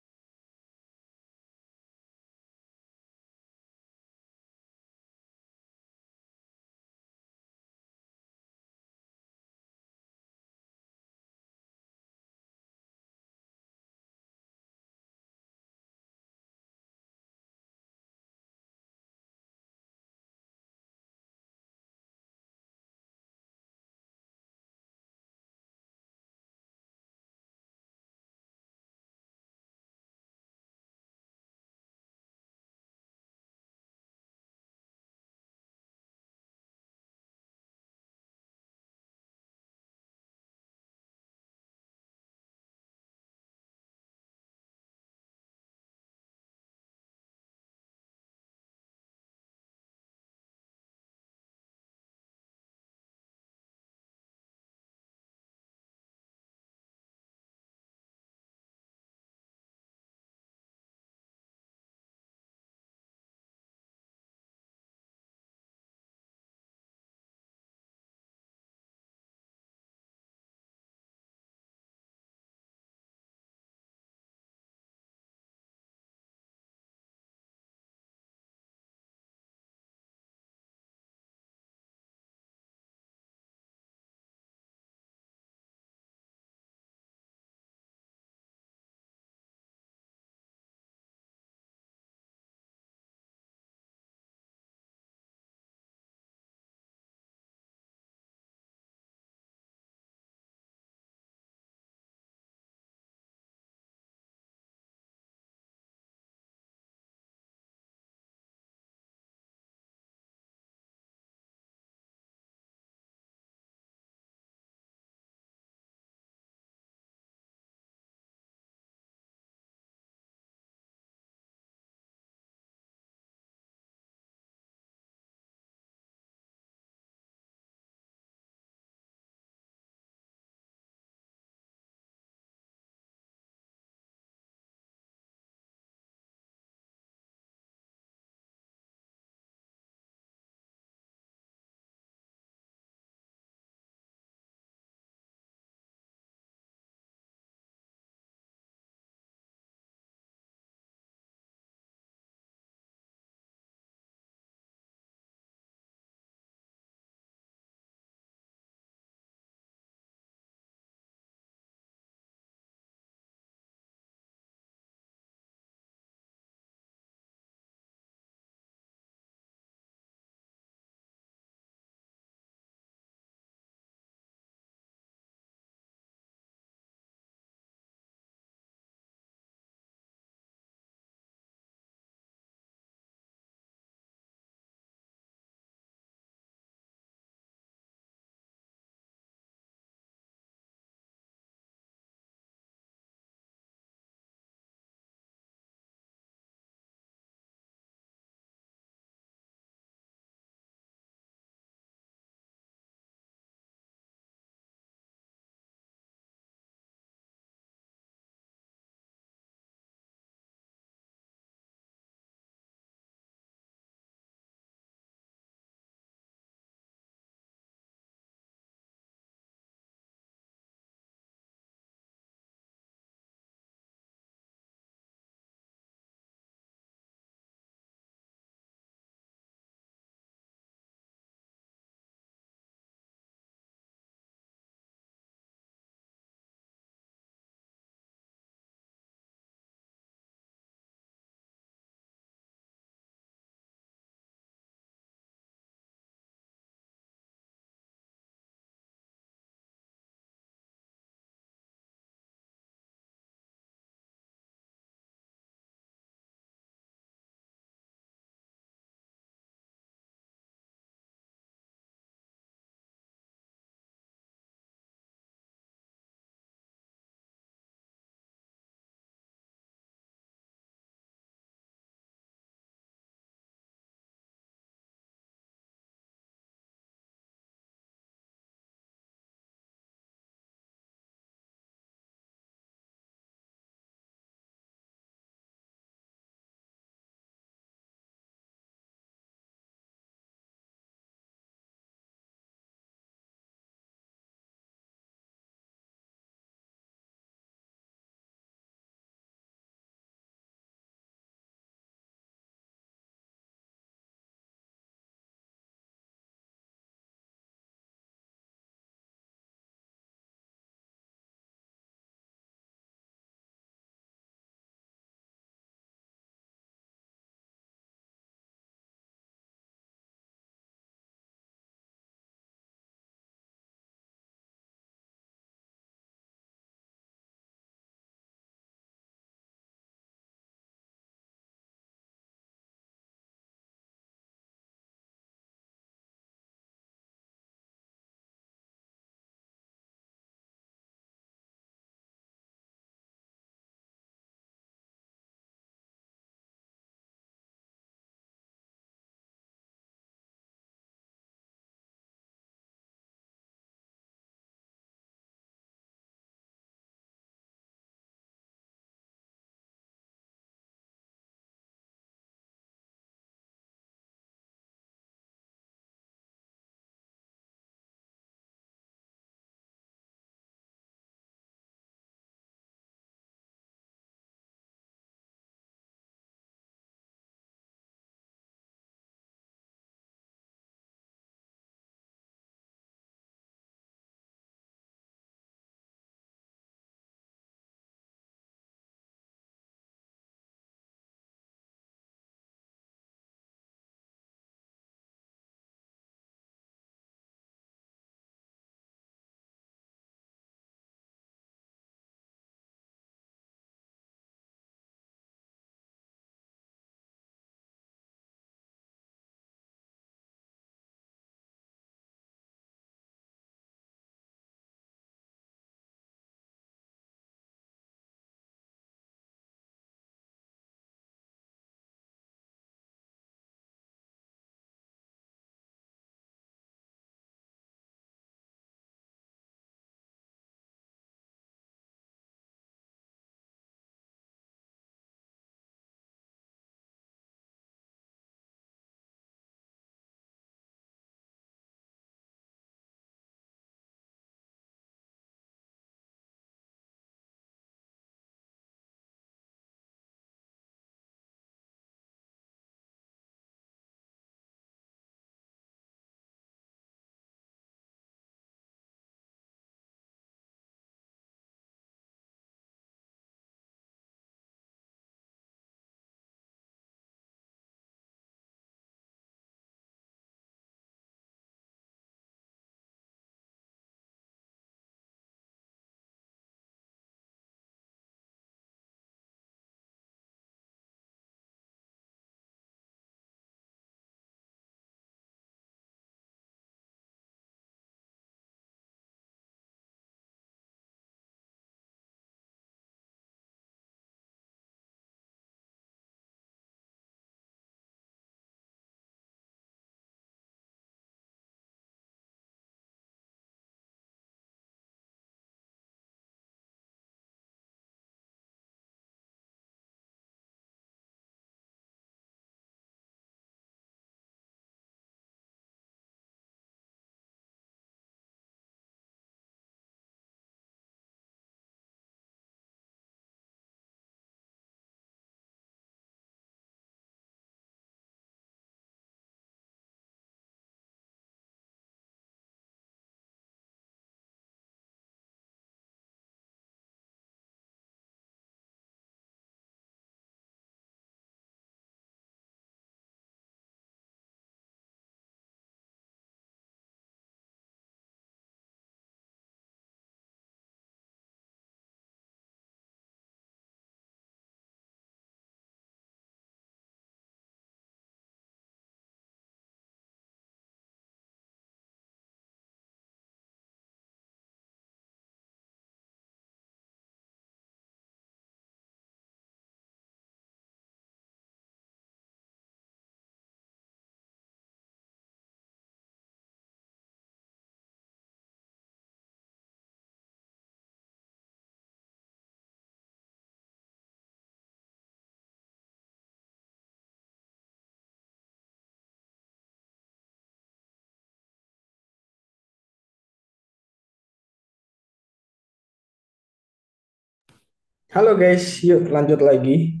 Speaker 1: Halo guys, yuk lanjut lagi.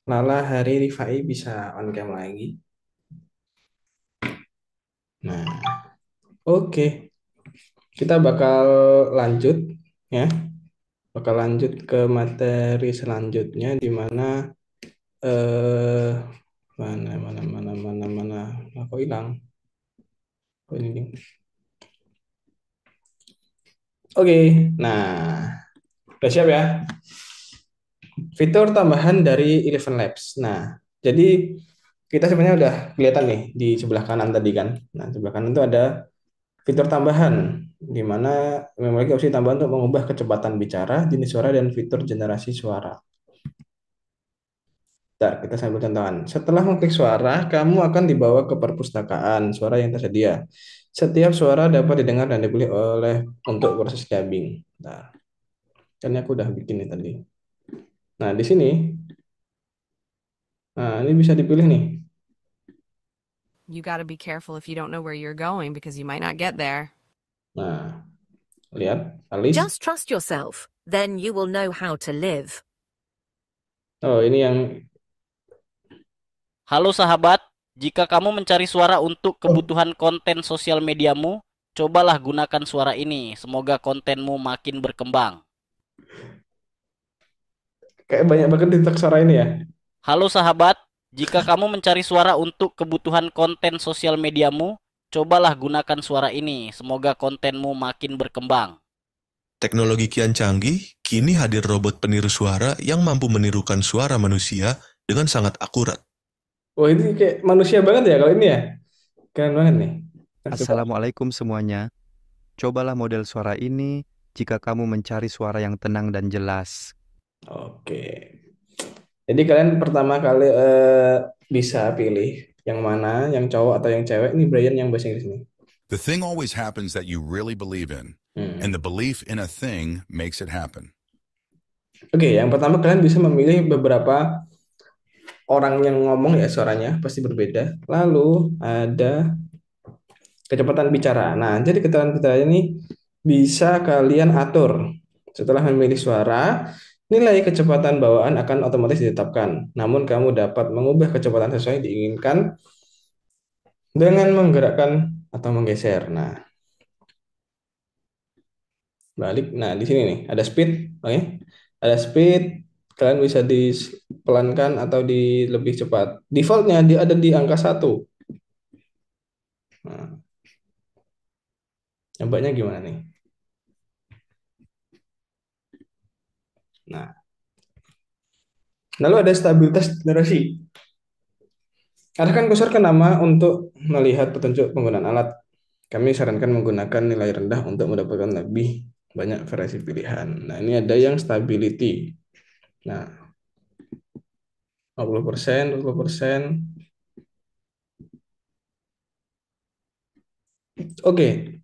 Speaker 1: Lala hari Rifai bisa on cam lagi. Nah, oke. Kita bakal lanjut ya. Bakal lanjut ke materi selanjutnya di mana eh mana. Kok hilang? Kok ini? Oke, nah, udah siap ya? Fitur tambahan dari Eleven Labs. Nah, jadi kita sebenarnya udah kelihatan nih di sebelah kanan tadi kan. Nah, sebelah kanan itu ada fitur tambahan di mana memiliki opsi tambahan untuk mengubah kecepatan bicara, jenis suara, dan fitur generasi suara. Bentar, kita sambil contohan. Setelah mengklik suara, kamu akan dibawa ke perpustakaan suara yang tersedia. Setiap suara dapat didengar dan dipilih oleh untuk proses dubbing. Nah, kan aku udah bikin nih tadi. Nah, di sini, nah ini bisa dipilih nih.
Speaker 7: You gotta be careful if you don't know where you're going because you might not get there.
Speaker 1: Nah, lihat, Alis.
Speaker 9: Just trust yourself, then you will know how to live.
Speaker 1: Oh, ini yang
Speaker 10: Halo sahabat, jika kamu mencari suara untuk kebutuhan konten sosial mediamu, cobalah gunakan suara ini. Semoga kontenmu makin berkembang.
Speaker 1: kayak banyak banget di suara ini ya.
Speaker 10: Halo sahabat, jika kamu mencari suara untuk kebutuhan konten sosial mediamu, cobalah gunakan suara ini. Semoga kontenmu makin berkembang.
Speaker 11: Teknologi kian canggih, kini hadir robot peniru suara yang mampu menirukan suara manusia dengan sangat akurat.
Speaker 1: Oh, ini kayak manusia banget ya kalau ini ya. Keren banget nih. Nah, coba.
Speaker 12: Assalamualaikum semuanya. Cobalah model suara ini jika kamu mencari suara yang tenang dan jelas.
Speaker 1: Oke. Jadi kalian pertama kali bisa pilih yang mana, yang cowok atau yang cewek. Ini Brian yang bahasa Inggris nih.
Speaker 13: The thing always happens that you really believe in, and the belief in a thing makes it happen.
Speaker 1: Oke, yang pertama kalian bisa memilih beberapa orang yang ngomong ya, suaranya pasti berbeda. Lalu ada kecepatan bicara. Nah, jadi kecepatan bicara ini bisa kalian atur. Setelah memilih suara, nilai kecepatan bawaan akan otomatis ditetapkan. Namun kamu dapat mengubah kecepatan sesuai diinginkan dengan menggerakkan atau menggeser. Nah, balik. Nah, di sini nih ada speed, oke? Ada speed. Kalian bisa dipelankan atau di lebih cepat. Defaultnya dia ada di angka 1. Nah, nyobatnya gimana nih? Nah, lalu ada stabilitas generasi. Arahkan kursor ke nama untuk melihat petunjuk penggunaan alat. Kami sarankan menggunakan nilai rendah untuk mendapatkan lebih banyak variasi pilihan. Nah, ini ada yang stability. Nah, 50%, 20%. Oke.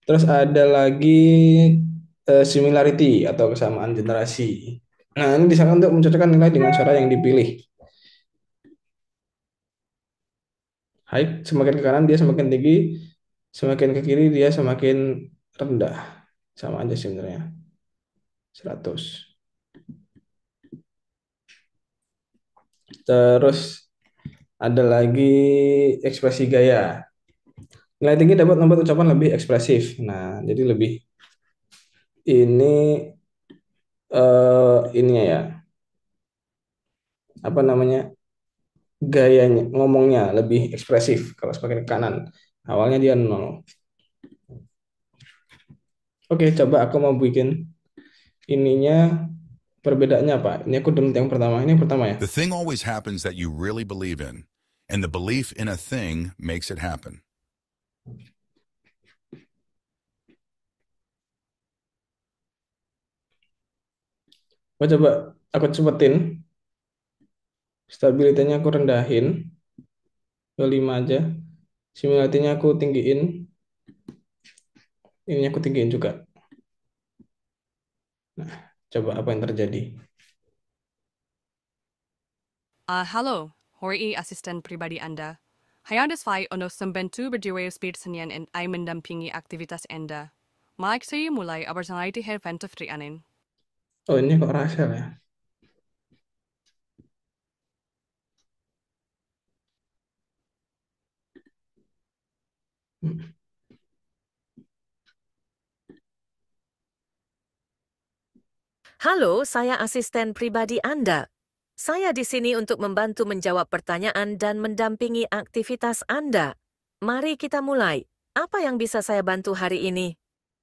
Speaker 1: Terus ada lagi similarity atau kesamaan generasi. Nah, ini disarankan untuk mencocokkan nilai dengan suara yang dipilih. High, semakin ke kanan dia semakin tinggi, semakin ke kiri dia semakin rendah. Sama aja sih sebenarnya. 100. Terus ada lagi ekspresi gaya. Nilai tinggi dapat membuat ucapan lebih ekspresif. Nah, jadi lebih ini ininya ya. Apa namanya? Gayanya ngomongnya lebih ekspresif kalau semakin ke kanan. Awalnya dia 0. Oke, coba aku mau bikin ininya perbedaannya apa? Ini aku download yang pertama. Ini yang pertama ya.
Speaker 13: The thing always happens that you really believe in, and the belief in a thing makes it happen.
Speaker 1: Coba aku cepetin. Stabilitasnya aku rendahin ke 5 aja. Similarity-nya aku tinggiin. Ini aku tinggiin juga. Nah, coba apa yang terjadi?
Speaker 7: Halo, hori asisten pribadi Anda. Saya Desfai untuk membantu berdiri speed senian dan mendampingi aktivitas Anda. Maak saya mulai opportunity här vänsterfrianin.
Speaker 1: Oh, ini kok Rachel ya?
Speaker 9: Halo, saya asisten pribadi Anda. Saya di sini untuk membantu menjawab pertanyaan dan mendampingi aktivitas Anda. Mari kita mulai. Apa yang bisa saya bantu hari ini?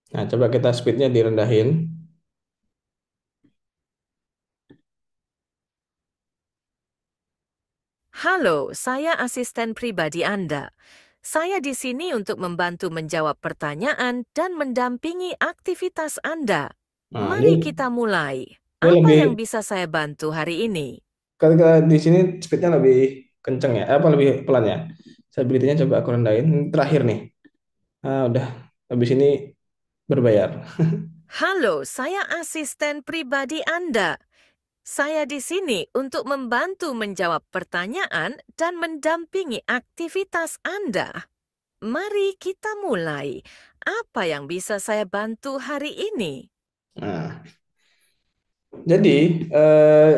Speaker 1: Nah, coba kita speednya direndahin.
Speaker 9: Halo, saya asisten pribadi Anda. Saya di sini untuk membantu menjawab pertanyaan dan mendampingi aktivitas Anda.
Speaker 1: Nah,
Speaker 9: Mari
Speaker 1: ini
Speaker 9: kita mulai.
Speaker 1: ini
Speaker 9: Apa
Speaker 1: lebih
Speaker 9: yang bisa saya bantu hari ini?
Speaker 1: kalau di sini speednya lebih kenceng ya, apa lebih pelan ya? Stability-nya coba aku rendahin. Ini terakhir nih. Ah, udah. Habis ini berbayar.
Speaker 9: Halo, saya asisten pribadi Anda. Saya di sini untuk membantu menjawab pertanyaan dan mendampingi aktivitas Anda. Mari kita mulai. Apa yang bisa saya bantu hari ini?
Speaker 1: Nah, jadi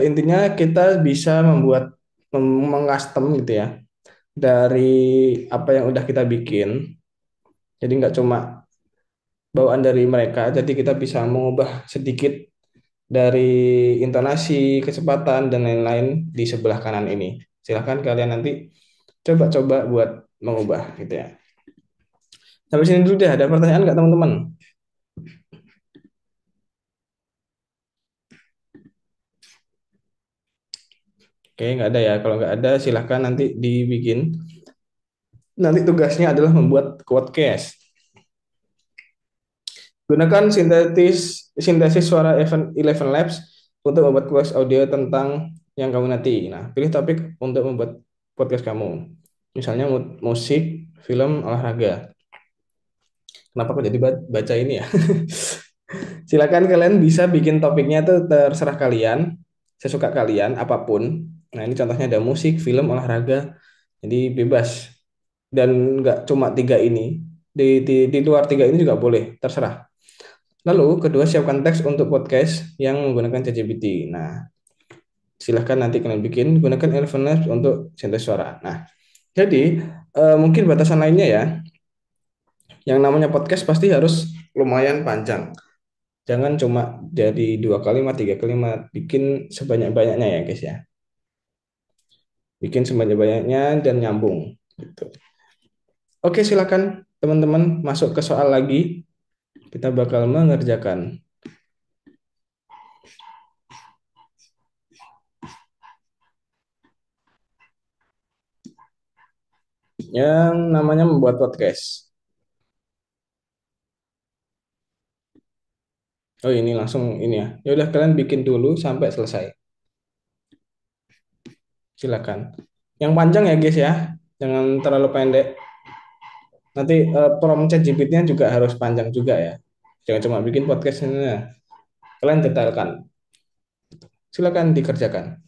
Speaker 1: intinya kita bisa membuat mengcustom gitu ya dari apa yang udah kita bikin. Jadi nggak cuma bawaan dari mereka, jadi kita bisa mengubah sedikit dari intonasi, kecepatan dan lain-lain di sebelah kanan ini. Silahkan kalian nanti coba-coba buat mengubah gitu ya. Sampai sini dulu deh. Ada pertanyaan nggak teman-teman? Oke, nggak ada ya. Kalau nggak ada, silahkan nanti dibikin. Nanti tugasnya adalah membuat quote-cast. Gunakan sintesis suara Eleven Labs untuk membuat quote audio tentang yang kamu nanti. Nah, pilih topik untuk membuat podcast kamu. Misalnya musik, film, olahraga. Kenapa kok jadi baca ini ya? Silakan kalian bisa bikin topiknya itu terserah kalian, sesuka kalian, apapun. Nah, ini contohnya ada musik, film, olahraga. Jadi bebas. Dan nggak cuma tiga ini. Di luar tiga ini juga boleh, terserah. Lalu, kedua, siapkan teks untuk podcast yang menggunakan ChatGPT. Nah, silahkan nanti kalian bikin, gunakan Eleven Labs untuk sintesis suara. Nah, jadi mungkin batasan lainnya ya, yang namanya podcast pasti harus lumayan panjang. Jangan cuma jadi 2 kalimat, 3 kalimat, bikin sebanyak-banyaknya ya guys ya. Bikin sebanyak-banyaknya dan nyambung. Gitu. Oke, silakan teman-teman masuk ke soal lagi. Kita bakal mengerjakan. Yang namanya membuat podcast. Oh, ini langsung ini ya. Ya udah kalian bikin dulu sampai selesai. Silakan. Yang panjang ya guys ya. Jangan terlalu pendek. Nanti prompt ChatGPT-nya juga harus panjang juga ya. Jangan cuma bikin podcast ini. Kalian detailkan. Silakan dikerjakan.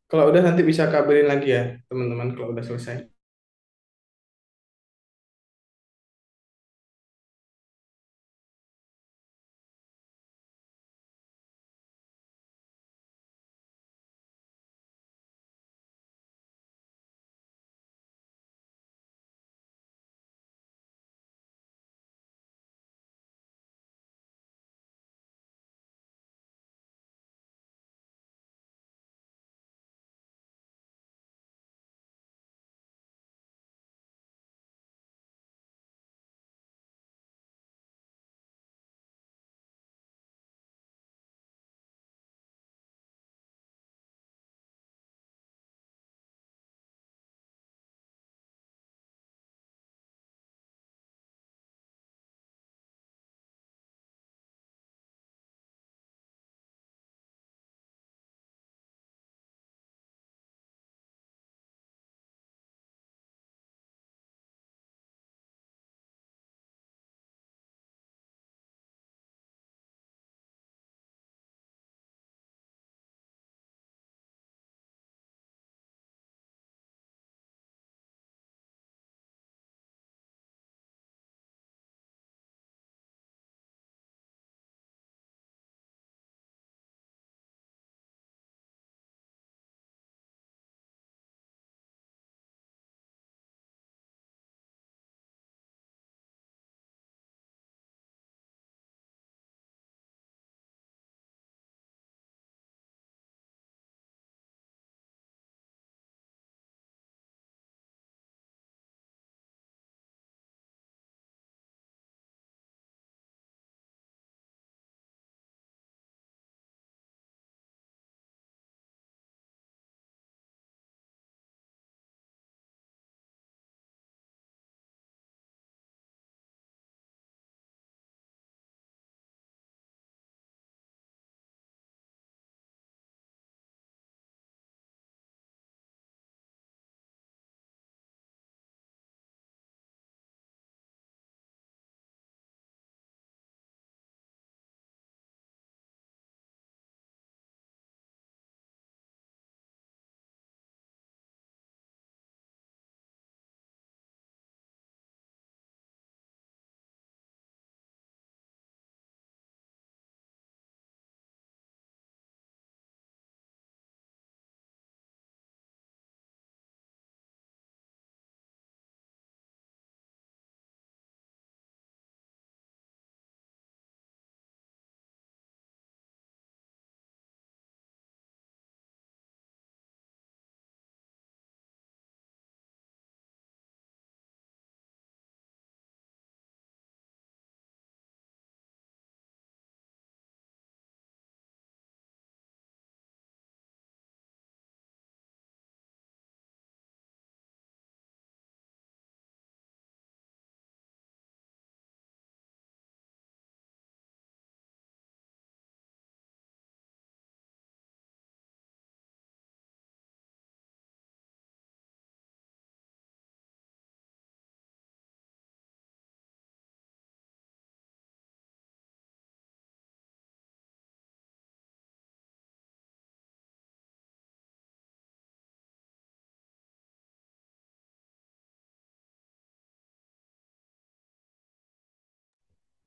Speaker 1: Kalau udah nanti bisa kabarin lagi ya, teman-teman, kalau udah selesai.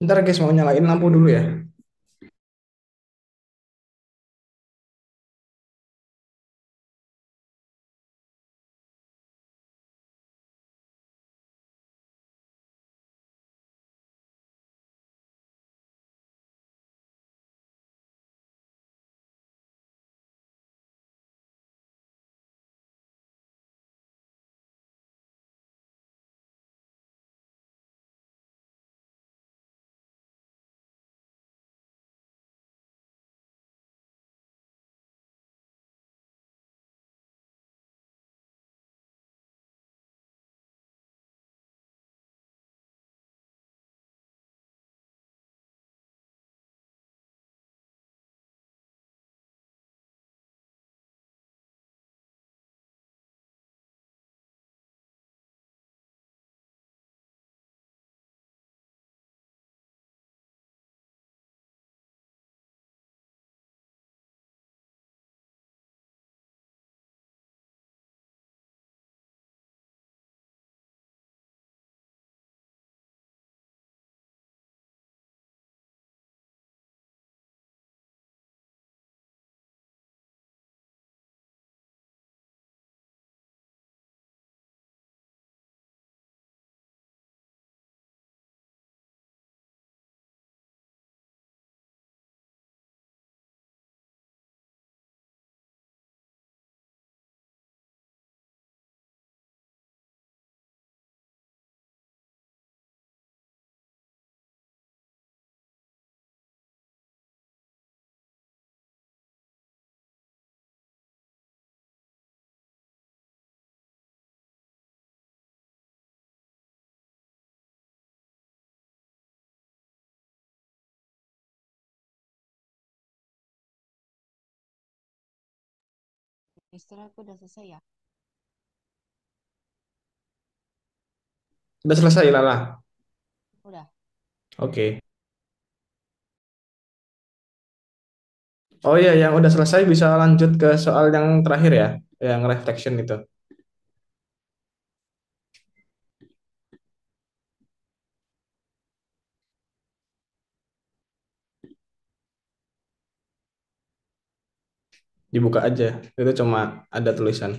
Speaker 1: Ntar guys, mau nyalain lampu dulu ya.
Speaker 2: Mister, aku udah selesai ya.
Speaker 1: Udah selesai, Lala.
Speaker 2: Udah.
Speaker 1: Oke. Oh iya, yang udah selesai bisa lanjut ke soal yang terakhir ya, yang reflection itu. Dibuka aja, itu cuma ada tulisan.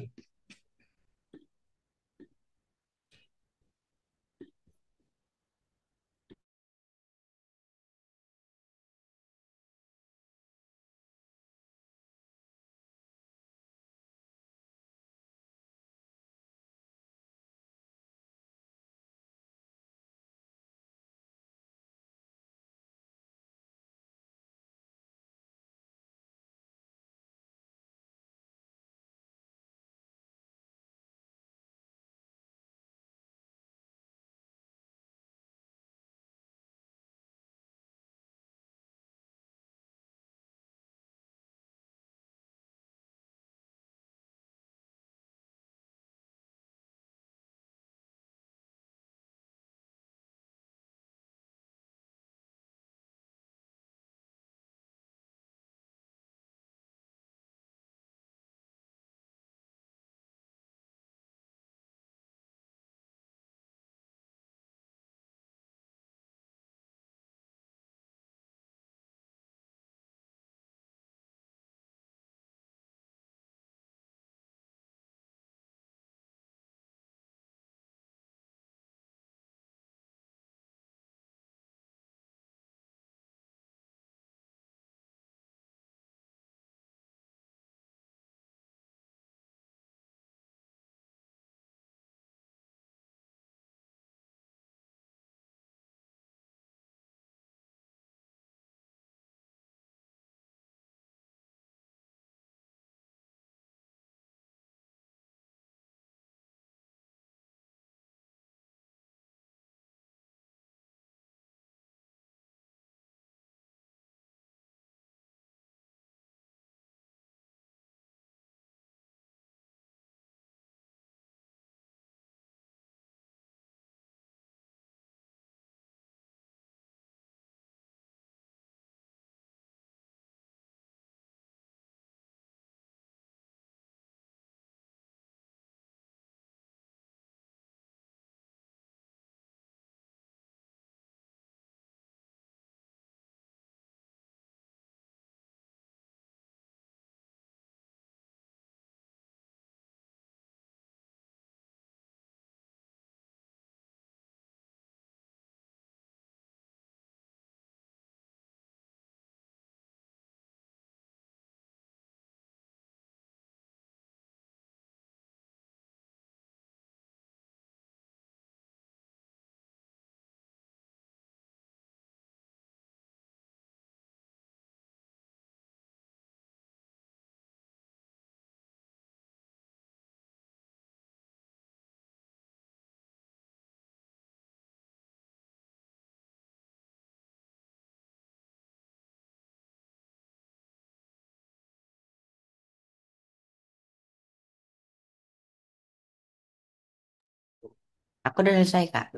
Speaker 8: Aku udah selesai, Kak.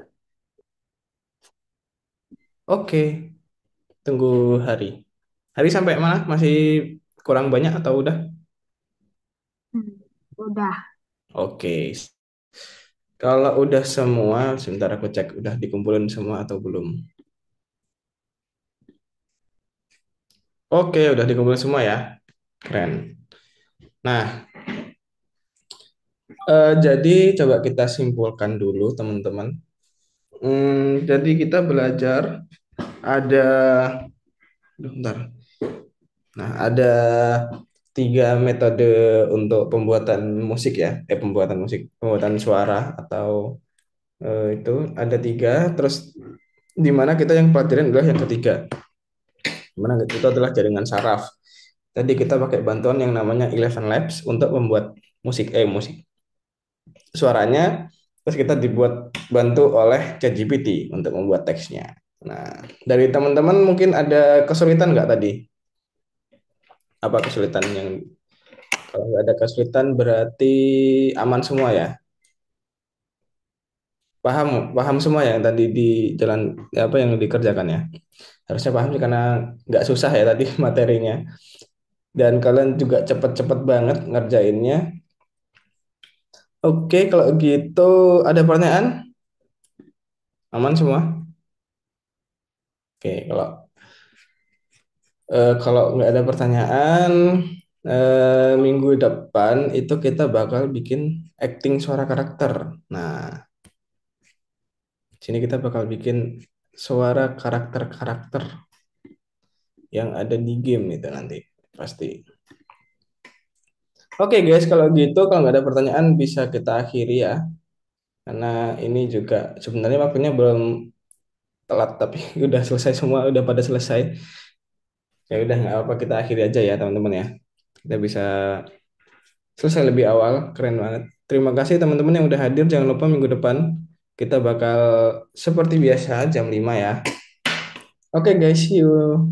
Speaker 1: Oke, tunggu Hari. Hari sampai mana? Masih kurang banyak atau udah?
Speaker 3: Hmm, udah.
Speaker 1: Oke. Kalau udah semua, sebentar aku cek udah dikumpulin semua atau belum. Oke, udah dikumpulin semua ya. Keren. Nah, jadi coba kita simpulkan dulu teman-teman. Jadi kita belajar ada, bentar. Nah, ada 3 metode untuk pembuatan musik ya, pembuatan suara atau itu ada 3. Terus di mana kita yang pelajarin adalah yang ketiga, mana itu adalah jaringan saraf. Tadi kita pakai bantuan yang namanya Eleven Labs untuk membuat musik suaranya, terus kita dibuat bantu oleh ChatGPT untuk membuat teksnya. Nah, dari teman-teman mungkin ada kesulitan nggak tadi? Apa kesulitan yang Kalau nggak ada kesulitan berarti aman semua ya. Paham, paham semua ya yang tadi di jalan apa yang dikerjakan ya. Harusnya paham sih karena nggak susah ya tadi materinya. Dan kalian juga cepet-cepet banget ngerjainnya. Oke, kalau gitu ada pertanyaan? Aman semua? Oke, kalau nggak ada pertanyaan, minggu depan itu kita bakal bikin acting suara karakter. Nah, sini kita bakal bikin suara karakter-karakter yang ada di game itu nanti pasti. Oke guys, kalau gitu kalau nggak ada pertanyaan bisa kita akhiri ya. Karena ini juga sebenarnya waktunya belum telat tapi udah selesai semua, udah pada selesai. Ya udah nggak apa kita akhiri aja ya teman-teman ya. Kita bisa selesai lebih awal, keren banget. Terima kasih teman-teman yang udah hadir. Jangan lupa minggu depan kita bakal seperti biasa jam 5 ya. Oke guys, see you.